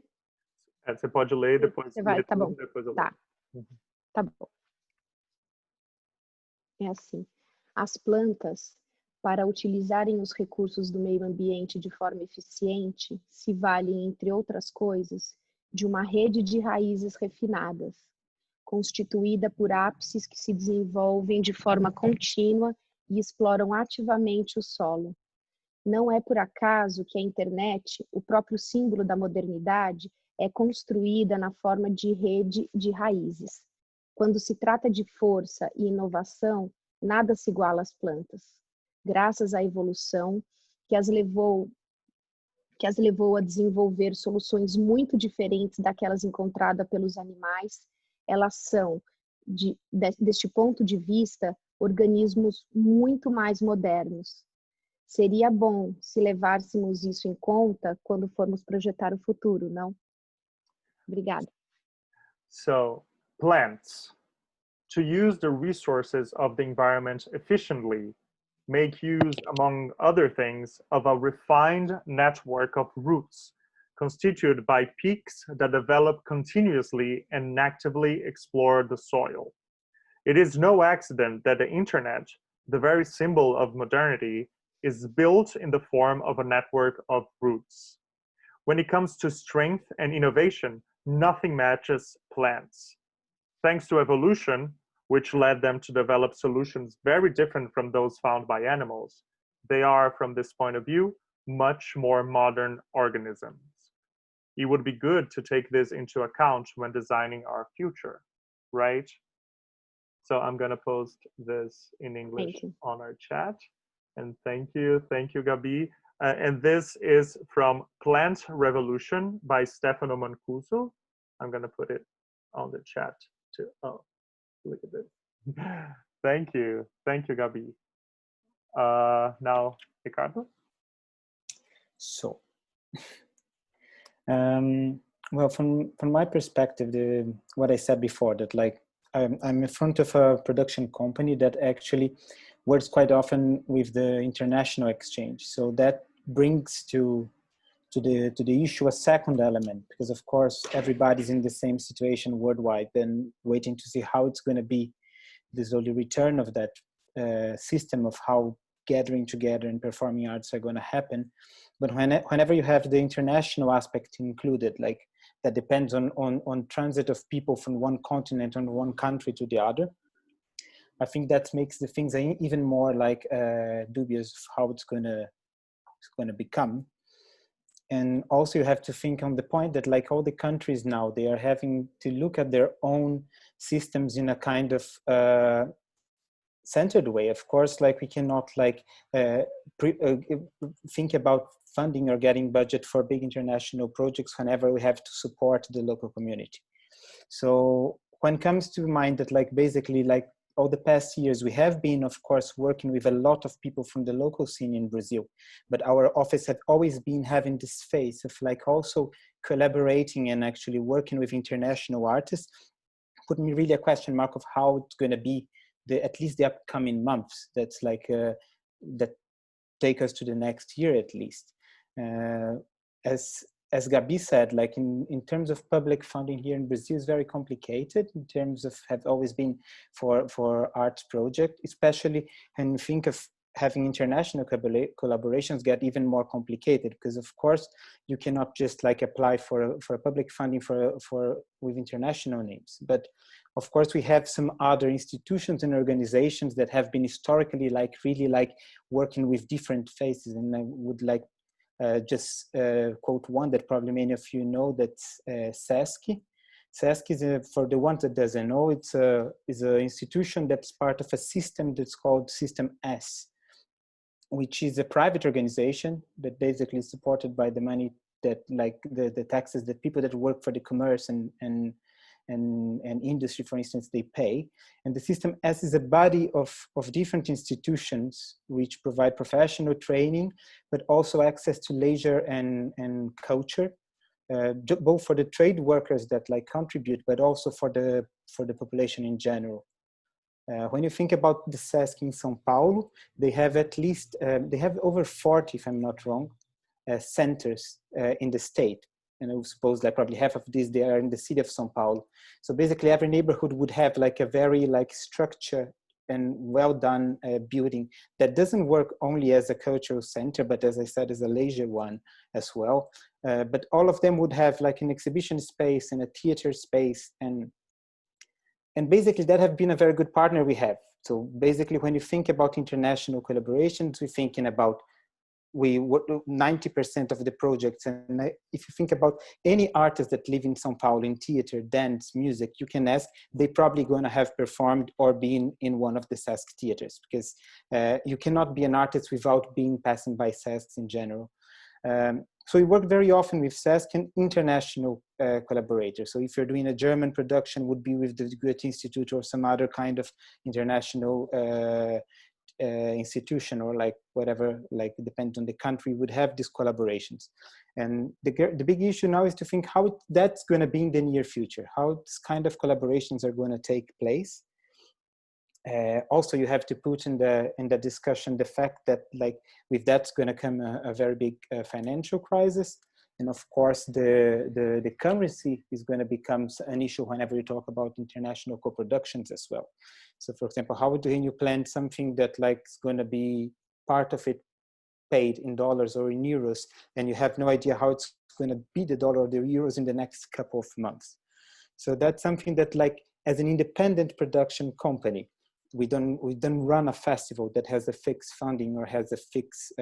Você pode ler depois. Você vai, tá bom. Depois eu tá. Tá bom. É assim. As plantas para utilizarem os recursos do meio ambiente de forma eficiente, se valem, entre outras coisas, de uma rede de raízes refinadas, constituída por ápices que se desenvolvem de forma contínua e exploram ativamente o solo. Não é por acaso que a internet, o próprio símbolo da modernidade, é construída na forma de rede de raízes. Quando se trata de força e inovação, nada se iguala às plantas. Graças à evolução que as levou a desenvolver soluções muito diferentes daquelas encontradas pelos animais, elas são, deste ponto de vista, organismos muito mais modernos. Seria bom se levássemos isso em conta quando formos projetar o futuro, não? Obrigada. So, plants. To use the resources of the environment efficiently, make use, among other things, of a refined network of roots constituted by peaks that develop continuously and actively explore the soil. It is no accident that the internet, the very symbol of modernity, is built in the form of a network of roots. When it comes to strength and innovation, nothing matches plants. Thanks to evolution, which led them to develop solutions very different from those found by animals, they are, from this point of view, much more modern organisms. It would be good to take this into account when designing our future, right? So I'm going to post this in English on our chat. And thank you, Gabi. And this is from Plant Revolution by Stefano Mancuso. I'm going to put it on the chat too. Oh, look at this. Thank you, Gabi. Now, Ricardo. So, well, from my perspective, what I said before, that like I'm in front of a production company that actually works quite often with the international exchange. So that brings to the issue a second element, because of course everybody's in the same situation worldwide, then waiting to see how it's going to be this early return of that system of how gathering together and performing arts are going to happen. But whenever you have the international aspect included, like that depends on transit of people from one continent and one country to the other, I think that makes the things even more like dubious of how it's going to become. And also you have to think on the point that like all the countries now, they are having to look at their own systems in a kind of centered way. Of course, like we cannot like think about funding or getting budget for big international projects whenever we have to support the local community. So when it comes to mind that like basically like all the past years, we have been, of course, working with a lot of people from the local scene in Brazil, but our office had always been having this phase of like also collaborating and actually working with international artists, put me really a question mark of how it's going to be at least the upcoming months. That's like, that take us to the next year at least. As Gabi said, like in terms of public funding here in Brazil is very complicated in terms of have always been for arts project, especially when you think of having international collaborations get even more complicated, because of course you cannot just like apply for public funding with international names. But of course we have some other institutions and organizations that have been historically like really like working with different phases, and I would like just quote one that probably many of you know, that's SESC. SESC is for the ones that doesn't know, is an institution that's part of a system that's called System S, which is a private organization that basically is supported by the money that like the taxes that people that work for the commerce and industry, for instance, they pay. And the System S is a body of different institutions which provide professional training, but also access to leisure and culture, both for the trade workers that like contribute, but also for the population in general. When you think about the SESC in São Paulo, they have at least, they have over 40, if I'm not wrong, centers in the state. And I suppose like probably half of these, they are in the city of São Paulo. So basically every neighborhood would have like a very like structure and well done building that doesn't work only as a cultural center, but as I said, as a leisure one as well. But all of them would have like an exhibition space and a theater space, and basically that have been a very good partner we have. So basically when you think about international collaborations, we're thinking about 90% of the projects. And if you think about any artist that live in São Paulo in theater, dance, music, you can ask, they probably going to have performed or been in one of the SESC theaters, because you cannot be an artist without being passing by SESCs in general. So we work very often with SESC and international collaborators. So if you're doing a German production, would be with the Goethe Institute or some other kind of international institution, or like whatever, like depends on the country, would have these collaborations. And the big issue now is to think how that's going to be in the near future, how this kind of collaborations are going to take place. Also, you have to put in the discussion the fact that like with that's going to come a very big financial crisis, and of course the currency is going to become an issue whenever you talk about international co-productions as well. So, for example, how do you plan something that like is going to be part of it paid in dollars or in euros, and you have no idea how it's going to be the dollar or the euros in the next couple of months? So that's something that like as an independent production company, we don't run a festival that has a fixed funding or has a fixed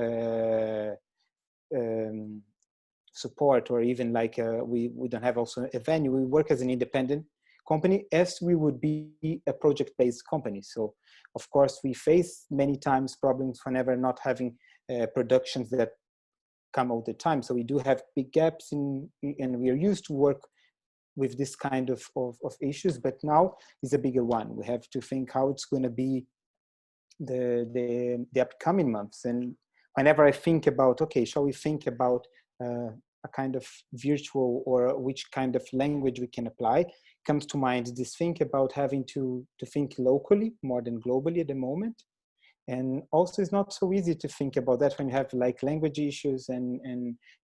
support, or even like we don't have also a venue. We work as an independent company as we would be a project-based company. So of course we face many times problems whenever not having productions that come all the time. So we do have big gaps and we are used to work with this kind of issues, but now is a bigger one. We have to think how it's going to be the upcoming months. And whenever I think about, okay, shall we think about a kind of virtual or which kind of language we can apply, comes to mind this think about having to think locally more than globally at the moment. And also it's not so easy to think about that when you have like language issues and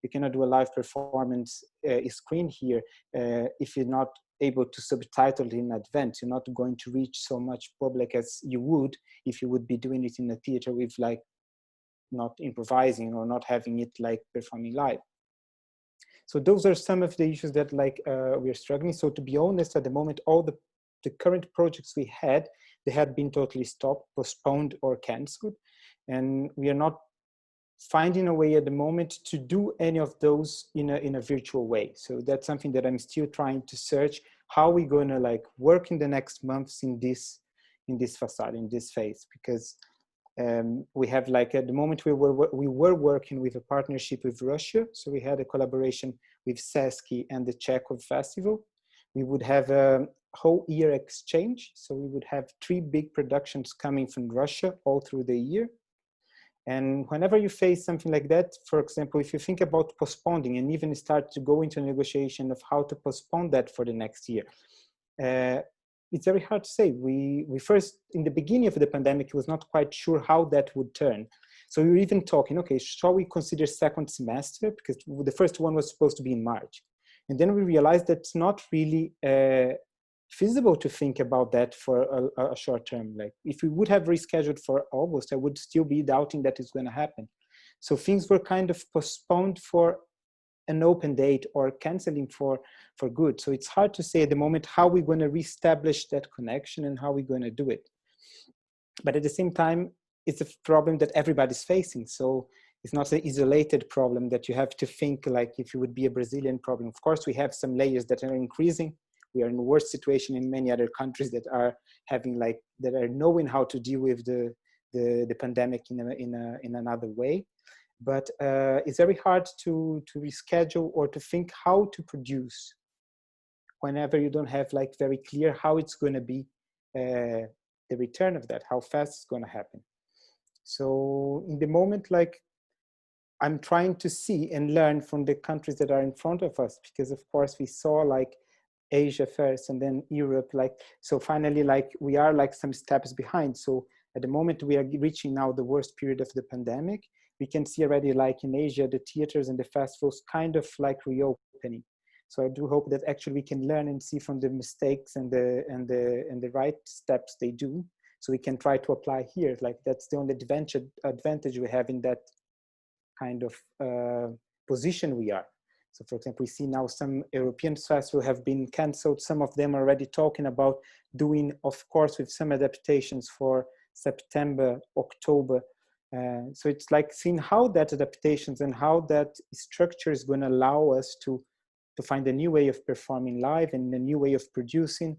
you cannot do a live performance screen here if you're not able to subtitle in advance. You're not going to reach so much public as you would if you would be doing it in a theater with like not improvising or not having it like performing live. So those are some of the issues that like we're struggling. So to be honest, at the moment, all the current projects we had, they had been totally stopped, postponed, or canceled. And we are not finding a way at the moment to do any of those in a virtual way. So that's something that I'm still trying to search, how we're going to like work in the next months in this facade, in this phase, because we have like at the moment we were working with a partnership with Russia. So we had a collaboration with SESC and the Chekhov Festival. We would have a whole year exchange. So we would have 3 big productions coming from Russia all through the year. And whenever you face something like that, for example, if you think about postponing and even start to go into a negotiation of how to postpone that for the next year, it's very hard to say. We first, in the beginning of the pandemic, was not quite sure how that would turn. So we were even talking, okay, shall we consider second semester? Because the first one was supposed to be in March. And then we realized that it's not really feasible to think about that for a short term. Like if we would have rescheduled for August, I would still be doubting that it's going to happen. So things were kind of postponed for an open date or canceling for good. So it's hard to say at the moment how we're going to reestablish that connection and how we're going to do it. But at the same time, it's a problem that everybody's facing. So it's not an isolated problem that you have to think like if it would be a Brazilian problem. Of course, we have some layers that are increasing. We are in a worse situation in many other countries that are having like, that are knowing how to deal with the pandemic in another way. But it's very hard to reschedule or to think how to produce whenever you don't have like very clear how it's going to be the return of that, how fast it's going to happen. So in the moment, like I'm trying to see and learn from the countries that are in front of us, because of course we saw like Asia first and then Europe, like, so finally like we are like some steps behind. So at the moment we are reaching now the worst period of the pandemic. We can see already like in Asia, the theaters and the festivals kind of like reopening. So I do hope that actually we can learn and see from the mistakes and the right steps they do so we can try to apply here. Like that's the only advantage we have in that kind of position we are. So for example, we see now some European festivals have been canceled. Some of them are already talking about doing, of course, with some adaptations for September, October. So it's like seeing how that adaptations and how that structure is going to allow us to find a new way of performing live and a new way of producing.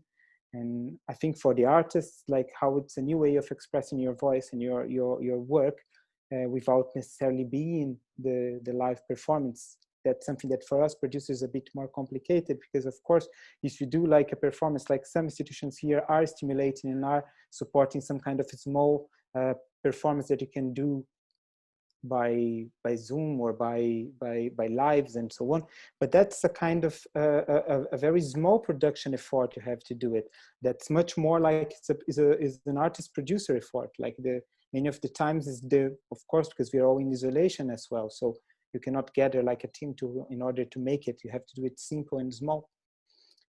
And I think for the artists, like how it's a new way of expressing your voice and your work without necessarily being the live performance. That's something that for us producers is a bit more complicated, because of course, if you do like a performance, like some institutions here are stimulating and are supporting some kind of small performance that you can do by Zoom or by lives and so on. But that's a kind of a very small production effort you have to do it. That's much more like is an artist producer effort. Like many of the times is of course, because we are all in isolation as well. So you cannot gather like a team in order to make it. You have to do it simple and small.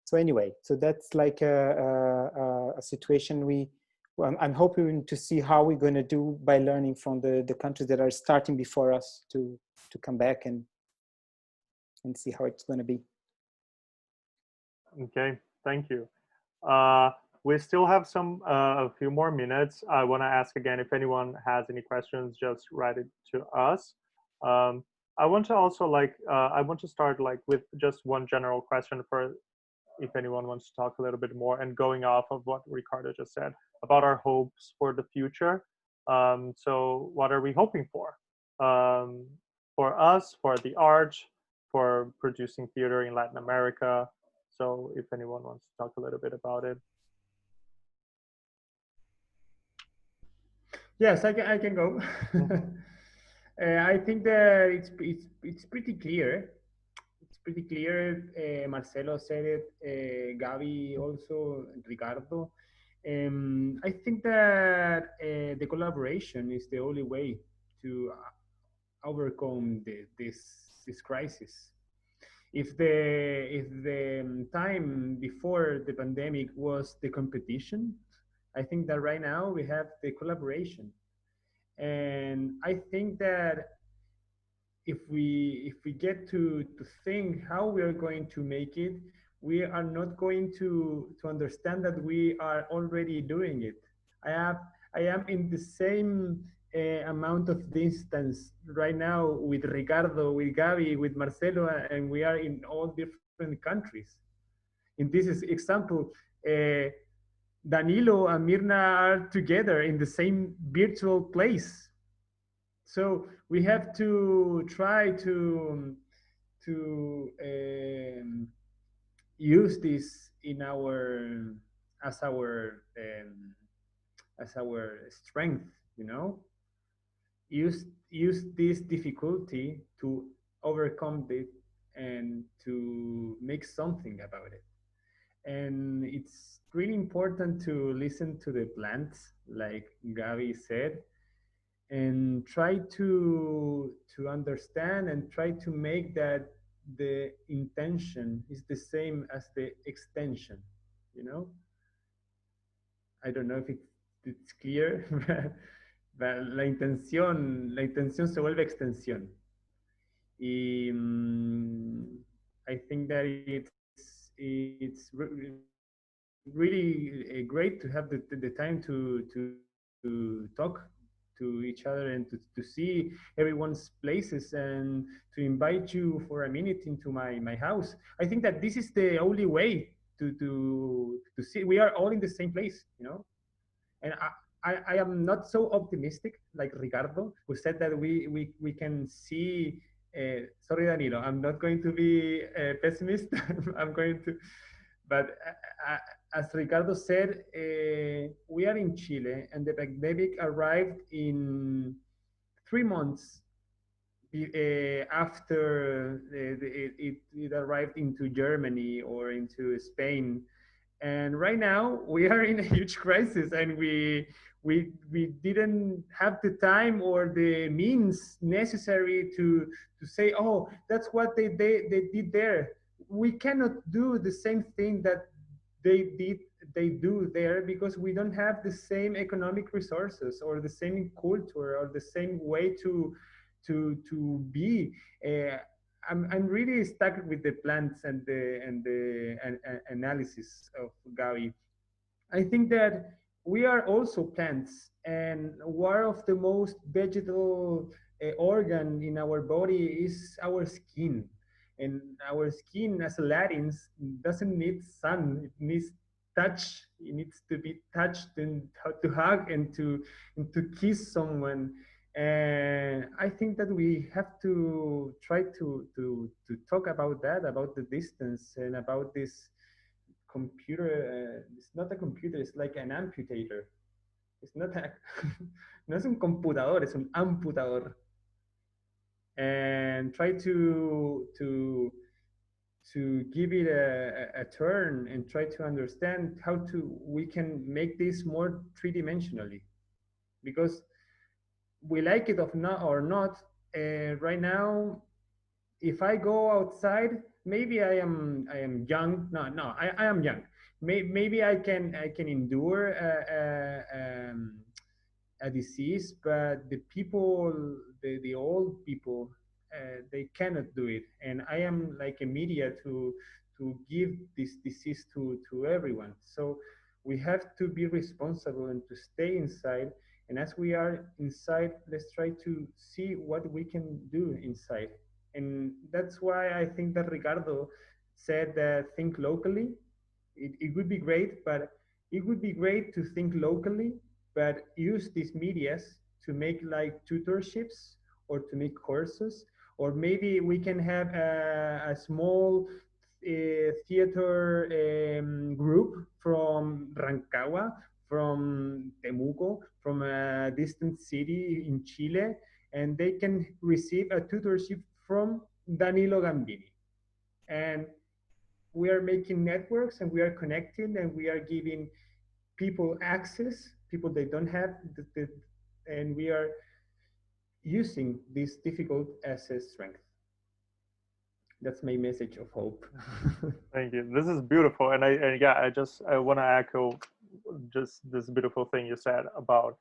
So anyway, so that's like a situation I'm hoping to see how we're going to do by learning from the countries that are starting before us to come back and see how it's going to be. Okay, thank you. We still have a few more minutes. I want to ask again, if anyone has any questions, just write it to us. I want to also I want to start with just one general question for if anyone wants to talk a little bit more, and going off of what Ricardo just said about our hopes for the future. So what are we hoping for us, for the art, for producing theater in Latin America? So if anyone wants to talk a little bit about it. Yes, I can go. I think that it's pretty clear. It's pretty clear. Marcelo said it. Gaby also. Ricardo. I think that the collaboration is the only way to overcome this crisis. If the time before the pandemic was the competition, I think that right now we have the collaboration. And I think that if we get to think how we are going to make it, we are not going to understand that we are already doing it. I am in the same amount of distance right now with Ricardo, with Gaby, with Marcelo, and we are in all different countries. In this example, Danilo and Mirna are together in the same virtual place. So we have to try to use this in as our strength, you know. Use this difficulty to overcome it and to make something about it. And it's really important to listen to the plants, like Gaby said, and try to understand and try to make that the intention is the same as the extension, you know. I don't know if it's clear, but la intención se vuelve extensión. Y I think that it's really great to have the time to talk to each other and to see everyone's places and to invite you for a minute into my house. I think that this is the only way to see we are all in the same place, you know. And I am not so optimistic like Ricardo, who said that we can see. Sorry, Danilo, I'm not going to be a pessimist. I'm going to, but as Ricardo said, we are in Chile, and the pandemic arrived in 3 months after it arrived into Germany or into Spain. And right now we are in a huge crisis, and we didn't have the time or the means necessary to say, oh, that's what they did there. We cannot do the same thing that they did they do there, because we don't have the same economic resources or the same culture or the same way to be. I'm really stuck with the plants and the analysis of Gaby. I think that we are also plants, and one of the most vegetal organ in our body is our skin. And our skin, as Latins, doesn't need sun; it needs touch. It needs to be touched and to hug and to kiss someone. And I think that we have to try to talk about that, about the distance, and about this computer. It's not a computer, it's like an amputator. It's not a, no es un computador, es un amputador. And try to give it a turn and try to understand how we can make this more three-dimensionally, because we like it or not. Right now, if I go outside, maybe I am young. No, I am young. Maybe I can endure a disease, but the people, the old people, they cannot do it. And I am like a media to give this disease to everyone. So we have to be responsible and to stay inside. And as we are inside, let's try to see what we can do inside. And that's why I think that Ricardo said that think locally. It would be great, but it would be great to think locally, but use these medias to make like tutorships or to make courses, or maybe we can have a small theater group from Rancagua, from Temuco, from a distant city in Chile, and they can receive a tutorship from Danilo Gambini. And we are making networks, and we are connecting, and we are giving people access, people they don't have, and we are using this difficult as a strength. That's my message of hope. Thank you. This is beautiful, and I want to echo just this beautiful thing you said about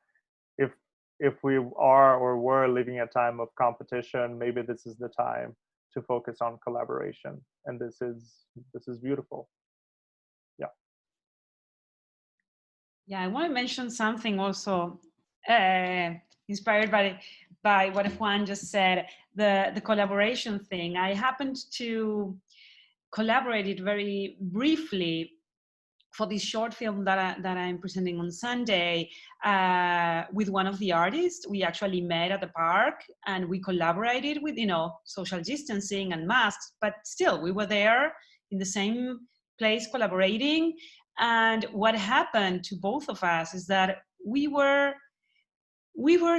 if we are or were living a time of competition, maybe this is the time to focus on collaboration, and this is beautiful. Yeah. Yeah, I want to mention something also inspired by what Juan just said, the collaboration thing. I happened to collaborate it very briefly for this short film that I'm presenting on Sunday with one of the artists. We actually met at the park and we collaborated with, social distancing and masks, but still we were there in the same place collaborating. And what happened to both of us is that we were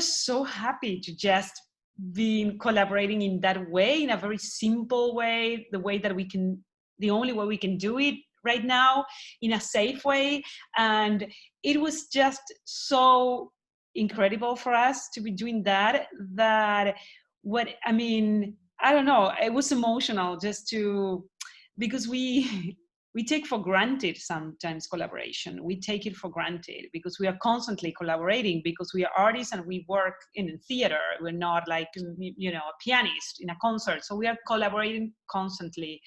so happy to just be collaborating in that way, in a very simple way, the only way we can do it right now, in a safe way. And it was just so incredible for us to be doing that, I don't know, it was emotional because we take for granted sometimes collaboration. We take it for granted because we are constantly collaborating, because we are artists and we work in theater. We're not like, a pianist in a concert. So we are collaborating constantly.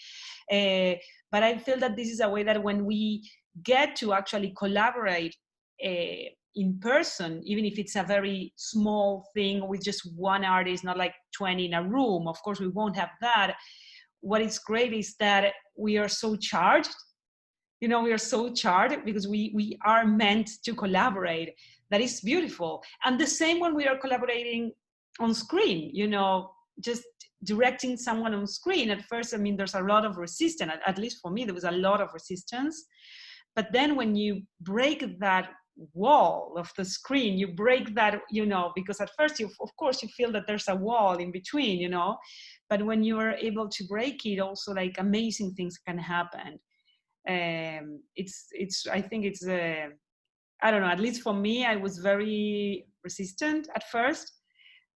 But I feel that this is a way that when we get to actually collaborate in person, even if it's a very small thing with just one artist, not like 20 in a room, of course we won't have that. What is great is that we are so charged. We are so charged because we are meant to collaborate. That is beautiful. And the same when we are collaborating on screen, just directing someone on screen. At first, there's a lot of resistance. At least for me, there was a lot of resistance. But then when you break that wall of the screen, you break that, because at first of course you feel that there's a wall in between, but when you are able to break it, also like amazing things can happen. I think it's I don't know, at least for me, I was very resistant at first,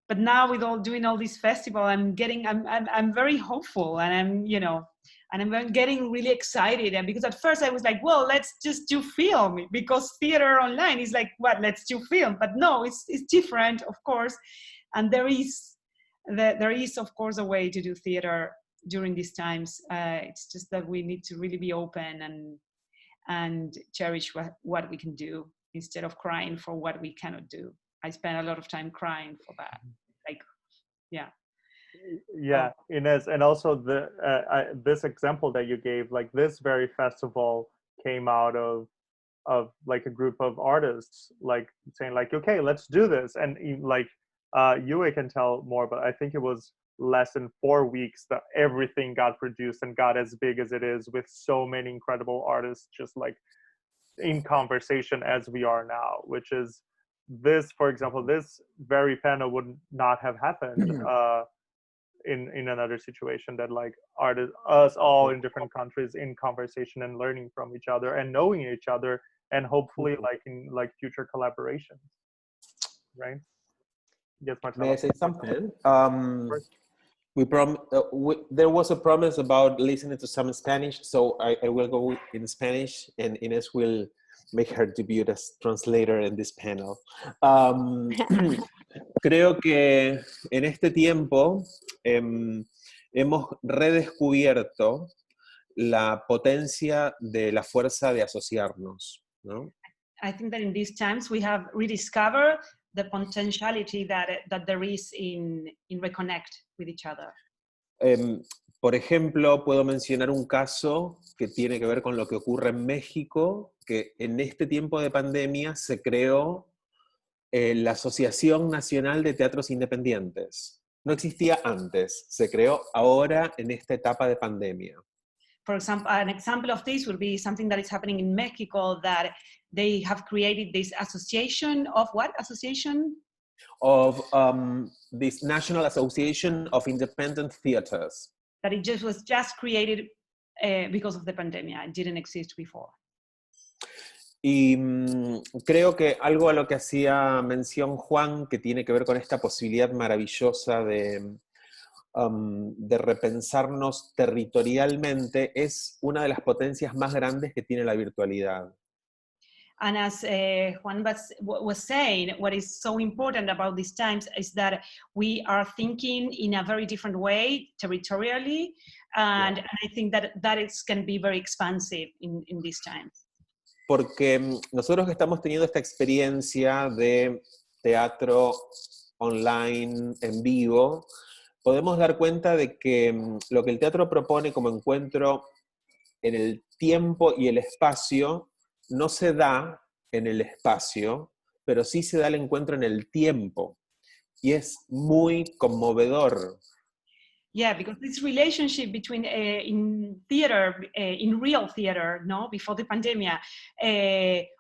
but now with doing all this festival, I'm very hopeful, and I'm getting really excited. And because at first I was like, well, let's just do film, because theater online is like, what, let's do film. But no, it's different, of course. And there is of course a way to do theater during these times. It's just that we need to really be open and cherish what we can do, instead of crying for what we cannot do. I spend a lot of time crying for that. Like, yeah. Yeah, Inez, and also this example that you gave, like this very festival came out of like a group of artists like saying like, okay, let's do this. And like Yue can tell more, but I think it was less than 4 weeks that everything got produced and got as big as it is, with so many incredible artists just like in conversation as we are now, which is this, for example, this very panel would not have happened in another situation, that like artists, us all in different countries in conversation and learning from each other and knowing each other, and hopefully like in like future collaborations, right? Yes, Marcelo. May I say something? There was a promise about listening to some Spanish, so I will go in Spanish, and Inés will make her debut as translator in this panel. Creo que en este tiempo hemos redescubierto la potencia de la fuerza de asociarnos, ¿no? I think that in these times we have rediscovered the potentiality that there is in reconnect with each other. Por ejemplo, puedo mencionar un caso que tiene que ver con lo que ocurre en México, que en este tiempo de pandemia se creó la Asociación Nacional de Teatros Independientes. No existía antes, se creó ahora en esta etapa de pandemia. For example, an example of this would be something that is happening in Mexico, that they have created this association of what? Association? Of this National Association of Independent Theaters. That it was just created because of the pandemic. It didn't exist before. Y creo que algo a lo que hacía mención Juan, que tiene que ver con esta posibilidad maravillosa de repensarnos territorialmente, es una de las potencias más grandes que tiene la virtualidad. And as Juan was saying, what is so important about these times is that we are thinking in a very different way territorially, and I think that it can be very expansive in these times. Porque nosotros que estamos teniendo esta experiencia de teatro online, en vivo, podemos dar cuenta de que lo que el teatro propone como encuentro en el tiempo y el espacio no se da en el espacio, pero sí se da el encuentro en el tiempo. Y es muy conmovedor. Yeah, because this relationship between in theater, in real theater, no, before the pandemic,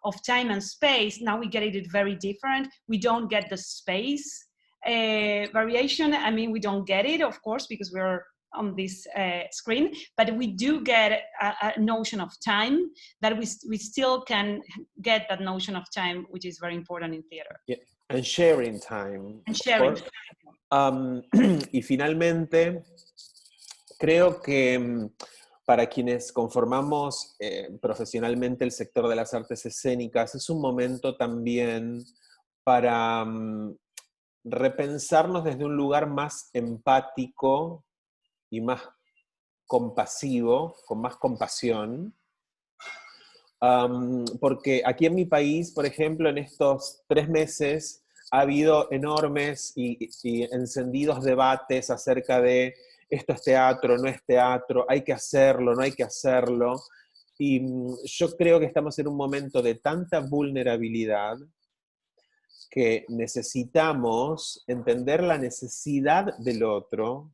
of time and space, now we get it very different. We don't get the space variation. I mean, we don't get it, of course, because we're on this screen, but we do get a notion of time that we still can get that notion of time, which is very important in theater. Yeah. And sharing time. And sharing. Y finalmente, creo que para quienes conformamos profesionalmente el sector de las artes escénicas, es un momento también para repensarnos desde un lugar más empático y más compasivo, con más compasión. Porque aquí en mi país, por ejemplo, en estos 3 meses ha habido enormes y encendidos debates acerca de esto es teatro, no es teatro, hay que hacerlo, no hay que hacerlo. Y yo creo que estamos en un momento de tanta vulnerabilidad que necesitamos entender la necesidad del otro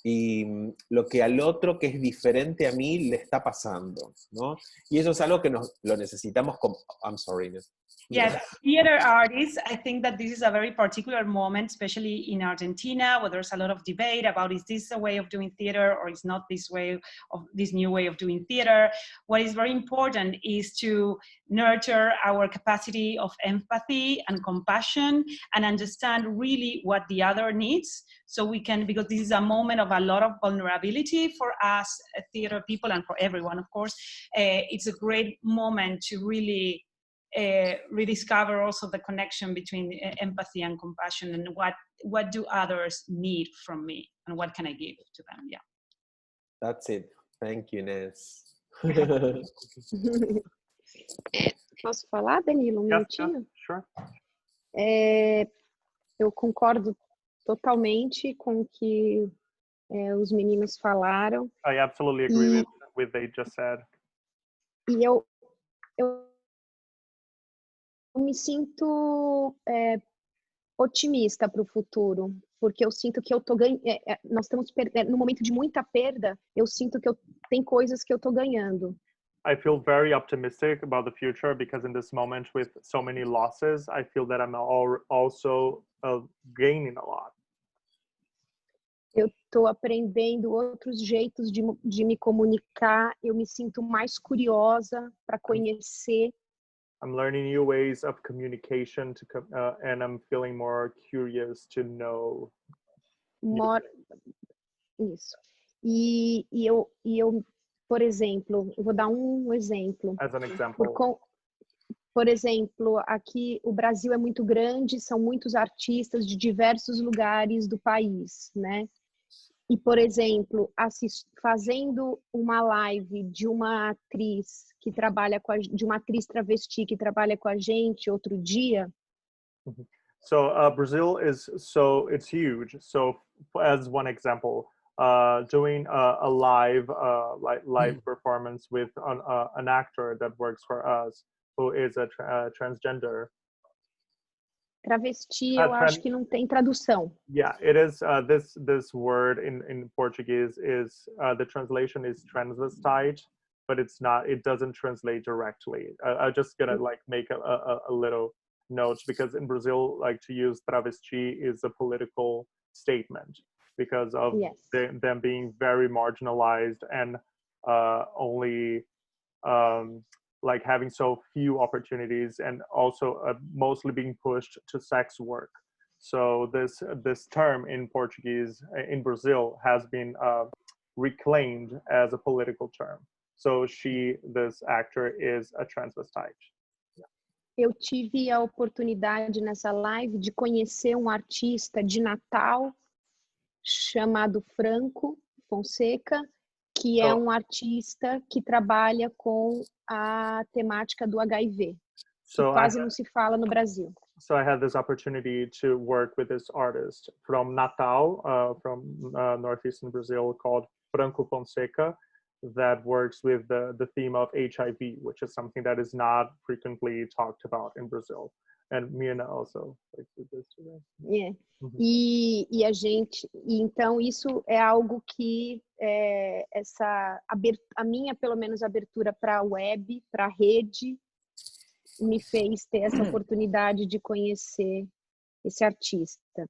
y lo que al otro que es diferente a mí le está pasando, ¿no? Y eso es algo que lo necesitamos como... I'm sorry, Inés. Yes, theater artists, I think that this is a very particular moment, especially in Argentina, where there's a lot of debate about is this a way of doing theater or is not this new way of doing theater. What is very important is to nurture our capacity of empathy and compassion and understand really what the other needs. So we can, because this is a moment of a lot of vulnerability for us theater people and for everyone, of course, it's a great moment to really rediscover also the connection between empathy and compassion and what do others need from me and what can I give to them. Yeah, that's it. Thank you, Inés. Posso falar, Danilo, um minutinho? Sure. Eu concordo totalmente com o que os meninos falaram. I absolutely agree with what they just said. E eu me sinto otimista para o futuro, porque eu sinto que eu tô ganhando. Nós estamos no momento de muita perda. Eu sinto que tem coisas que eu tô ganhando. I feel very optimistic about the future because in this moment with so many losses, I feel that I'm also gaining a lot. Eu estou aprendendo outros jeitos de me comunicar. Eu me sinto mais curiosa para conhecer. I'm learning new ways of communication and I'm feeling more curious to know. Isso. E eu, por exemplo, eu vou dar um exemplo. As an example. Por exemplo, aqui o Brasil é muito grande, são muitos artistas de diversos lugares do país, né? E, por exemplo, fazendo uma live de uma atriz que trabalha de uma atriz travesti que trabalha com a gente outro dia. So Brazil it's huge. So as one example, doing a live performance with an actor that works for us who is a transgender. Travesti, eu acho que não tem tradução. Yeah, it is. This word in Portuguese is the translation is transvestite, but it's not. It doesn't translate directly. I'm just gonna make a little note because in Brazil, to use travesti is a political statement because of them being very marginalized and only. Having so few opportunities and also mostly being pushed to sex work. So this term in Portuguese in Brazil has been reclaimed as a political term. So this actor is a transvestite. Eu tive a oportunidade nessa live de conhecer um artista de Natal chamado Franco Fonseca, que é um artista que trabalha com a temática do HIV, que quase não se fala no Brasil. So I had this opportunity to work with this artist from Natal, from northeastern Brazil, called Franco Fonseca, that works with the theme of HIV, which is something that is not frequently talked about in Brazil. And Mina also did this today. Yeah. E a gente, então isso é algo que a minha pelo menos abertura para a web, para a rede, me fez ter essa oportunidade de conhecer esse artista.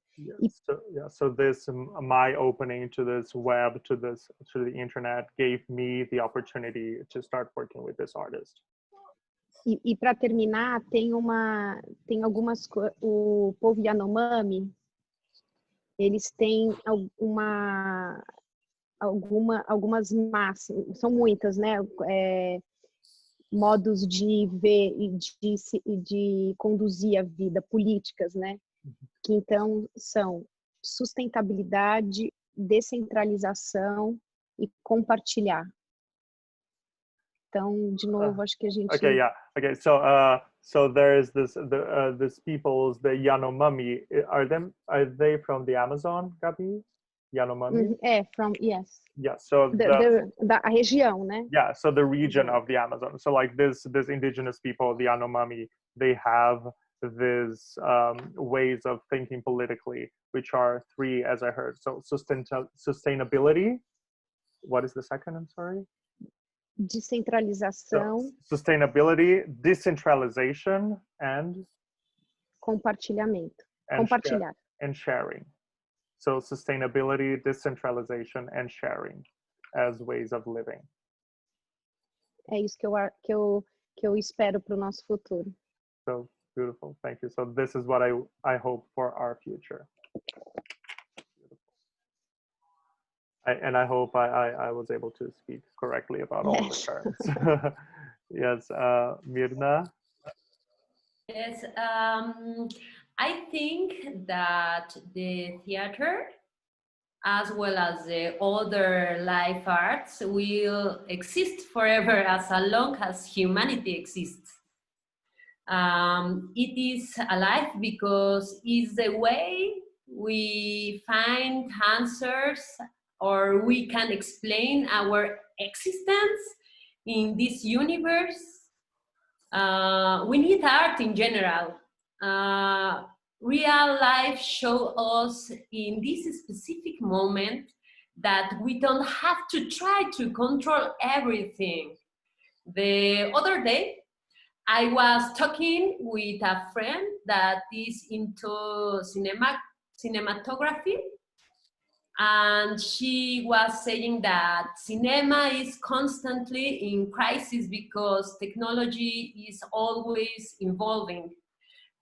So this my opening to this web, to the internet, gave me the opportunity to start working with this artist. E para terminar, tem algumas o povo Yanomami, eles têm algumas máximas, são muitas, né? Modos de ver e de conduzir a vida, políticas, né? Que então são sustentabilidade, descentralização e compartilhar. Então, de novo, acho que a gente... Okay, yeah. Okay, so there's this peoples, the Yanomami. Are they from the Amazon, Gaby? Yanomami? Yes. Yeah, so da região, né? Yeah, so the region of the Amazon. So this indigenous people, the Yanomami, they have these ways of thinking politically, which are three, as I heard. So sustainability. What is the second? I'm sorry. Descentralização, So, sustainability, decentralization, and compartilhamento. and, Compartilhar. and sharing. So sustainability, decentralization, and sharing as ways of living. É isso que eu espero para o nosso futuro. So beautiful, thank you. So this is what I hope for our future. And I hope I was able to speak correctly about all the terms. Yes, Mirna? Yes, I think that the theater, as well as the other life arts, will exist forever as long as humanity exists. It is alive because it's the way we find answers, or we can explain our existence in this universe. We need art in general. Real life shows us in this specific moment that we don't have to try to control everything. The other day, I was talking with a friend that is into cinematography, and she was saying that cinema is constantly in crisis because technology is always evolving.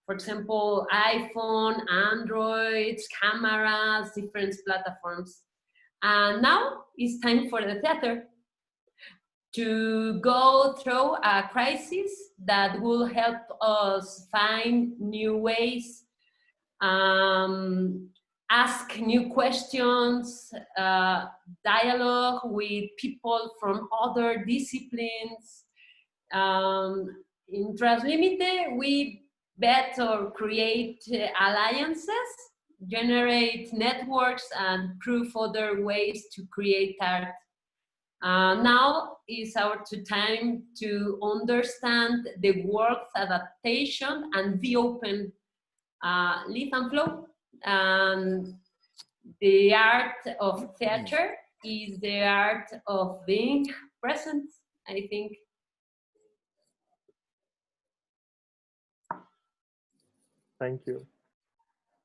For example, iPhone, Androids, cameras, different platforms. And now it's time for the theater to go through a crisis that will help us find new ways, ask new questions, dialogue with people from other disciplines. In Translimite, we better create alliances, generate networks, and prove other ways to create art. Now is our time to understand the world's adaptation and be open, live and flow. And the art of theater is the art of being present, I think. Thank you.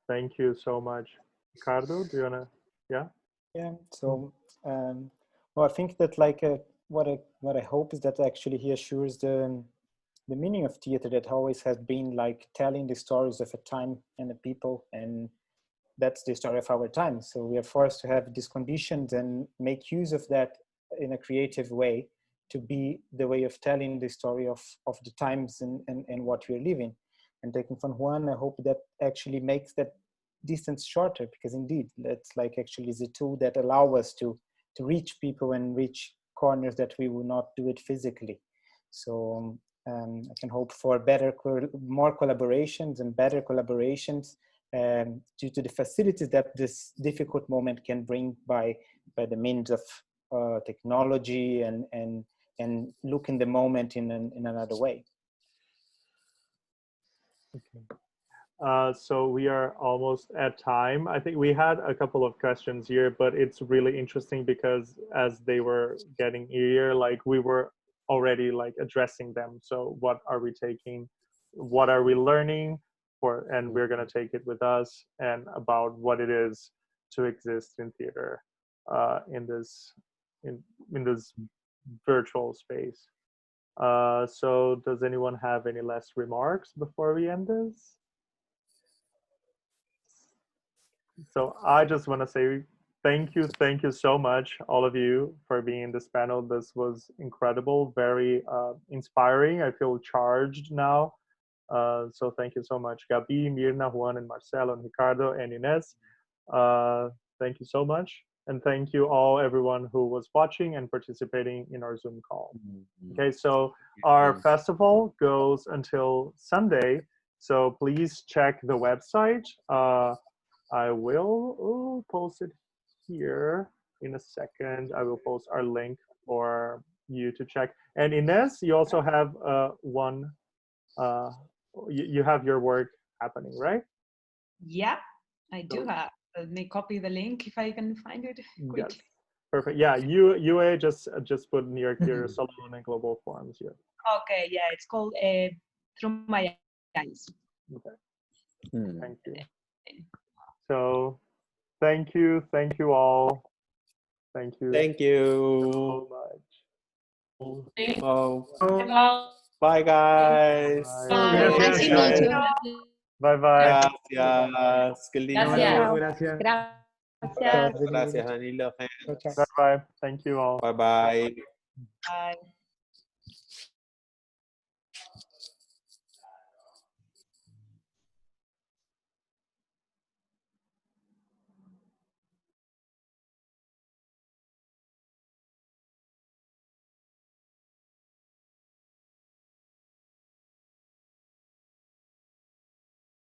Thank you so much. Ricardo, do you wanna, yeah? Yeah, so, well, I think that like what I hope is that actually he assures the meaning of theater that always has been like telling the stories of a time and a people, and that's the story of our time. So we are forced to have these conditions and make use of that in a creative way to be the way of telling the story of the times and what we're living. And taking from Juan, I hope that actually makes that distance shorter, because indeed that's like actually the tool that allow us to reach people and reach corners that we will not do it physically. So I can hope for more collaborations and better collaborations due to the facilities that this difficult moment can bring by the means of technology and look in the moment in another way. Okay. So we are almost at time. I think we had a couple of questions here, but it's really interesting because as they were getting here, like we were already like addressing them. So what are we taking? What are we learning for? And we're gonna take it with us, and about what it is to exist in theater in this virtual space. So does anyone have any last remarks before we end this? So I just want to say thank you so much, all of you, for being in this panel. This was incredible, very inspiring. I feel charged now. So thank you so much, Gaby, Mirna, Juan, and Marcelo, and Ricardo, and Ines. Thank you so much. And thank you all, everyone who was watching and participating in our Zoom call. Okay, so our festival goes until Sunday. So please check the website. I will post it here in a second. I will post our link for you to check. And Ines, you also have one you have your work happening, right? Yeah, I do So- have. Let me copy the link if I can find it quickly. Yes. Perfect. Yeah, UA just put near your Salon and Global Forums here. Okay, yeah, it's called Through My Eyes. Okay. Hmm. Thank you. So, thank you all. Thank you Thank you. so much. Thank Oh, you. bye, guys. Bye. Nice to meet you. Bye bye. Gracias. Qué lindo. Gracias. Gracias. Gracias. Gracias, Danilo. Ciao, ciao. Bye bye. Thank you all. Bye bye. Bye.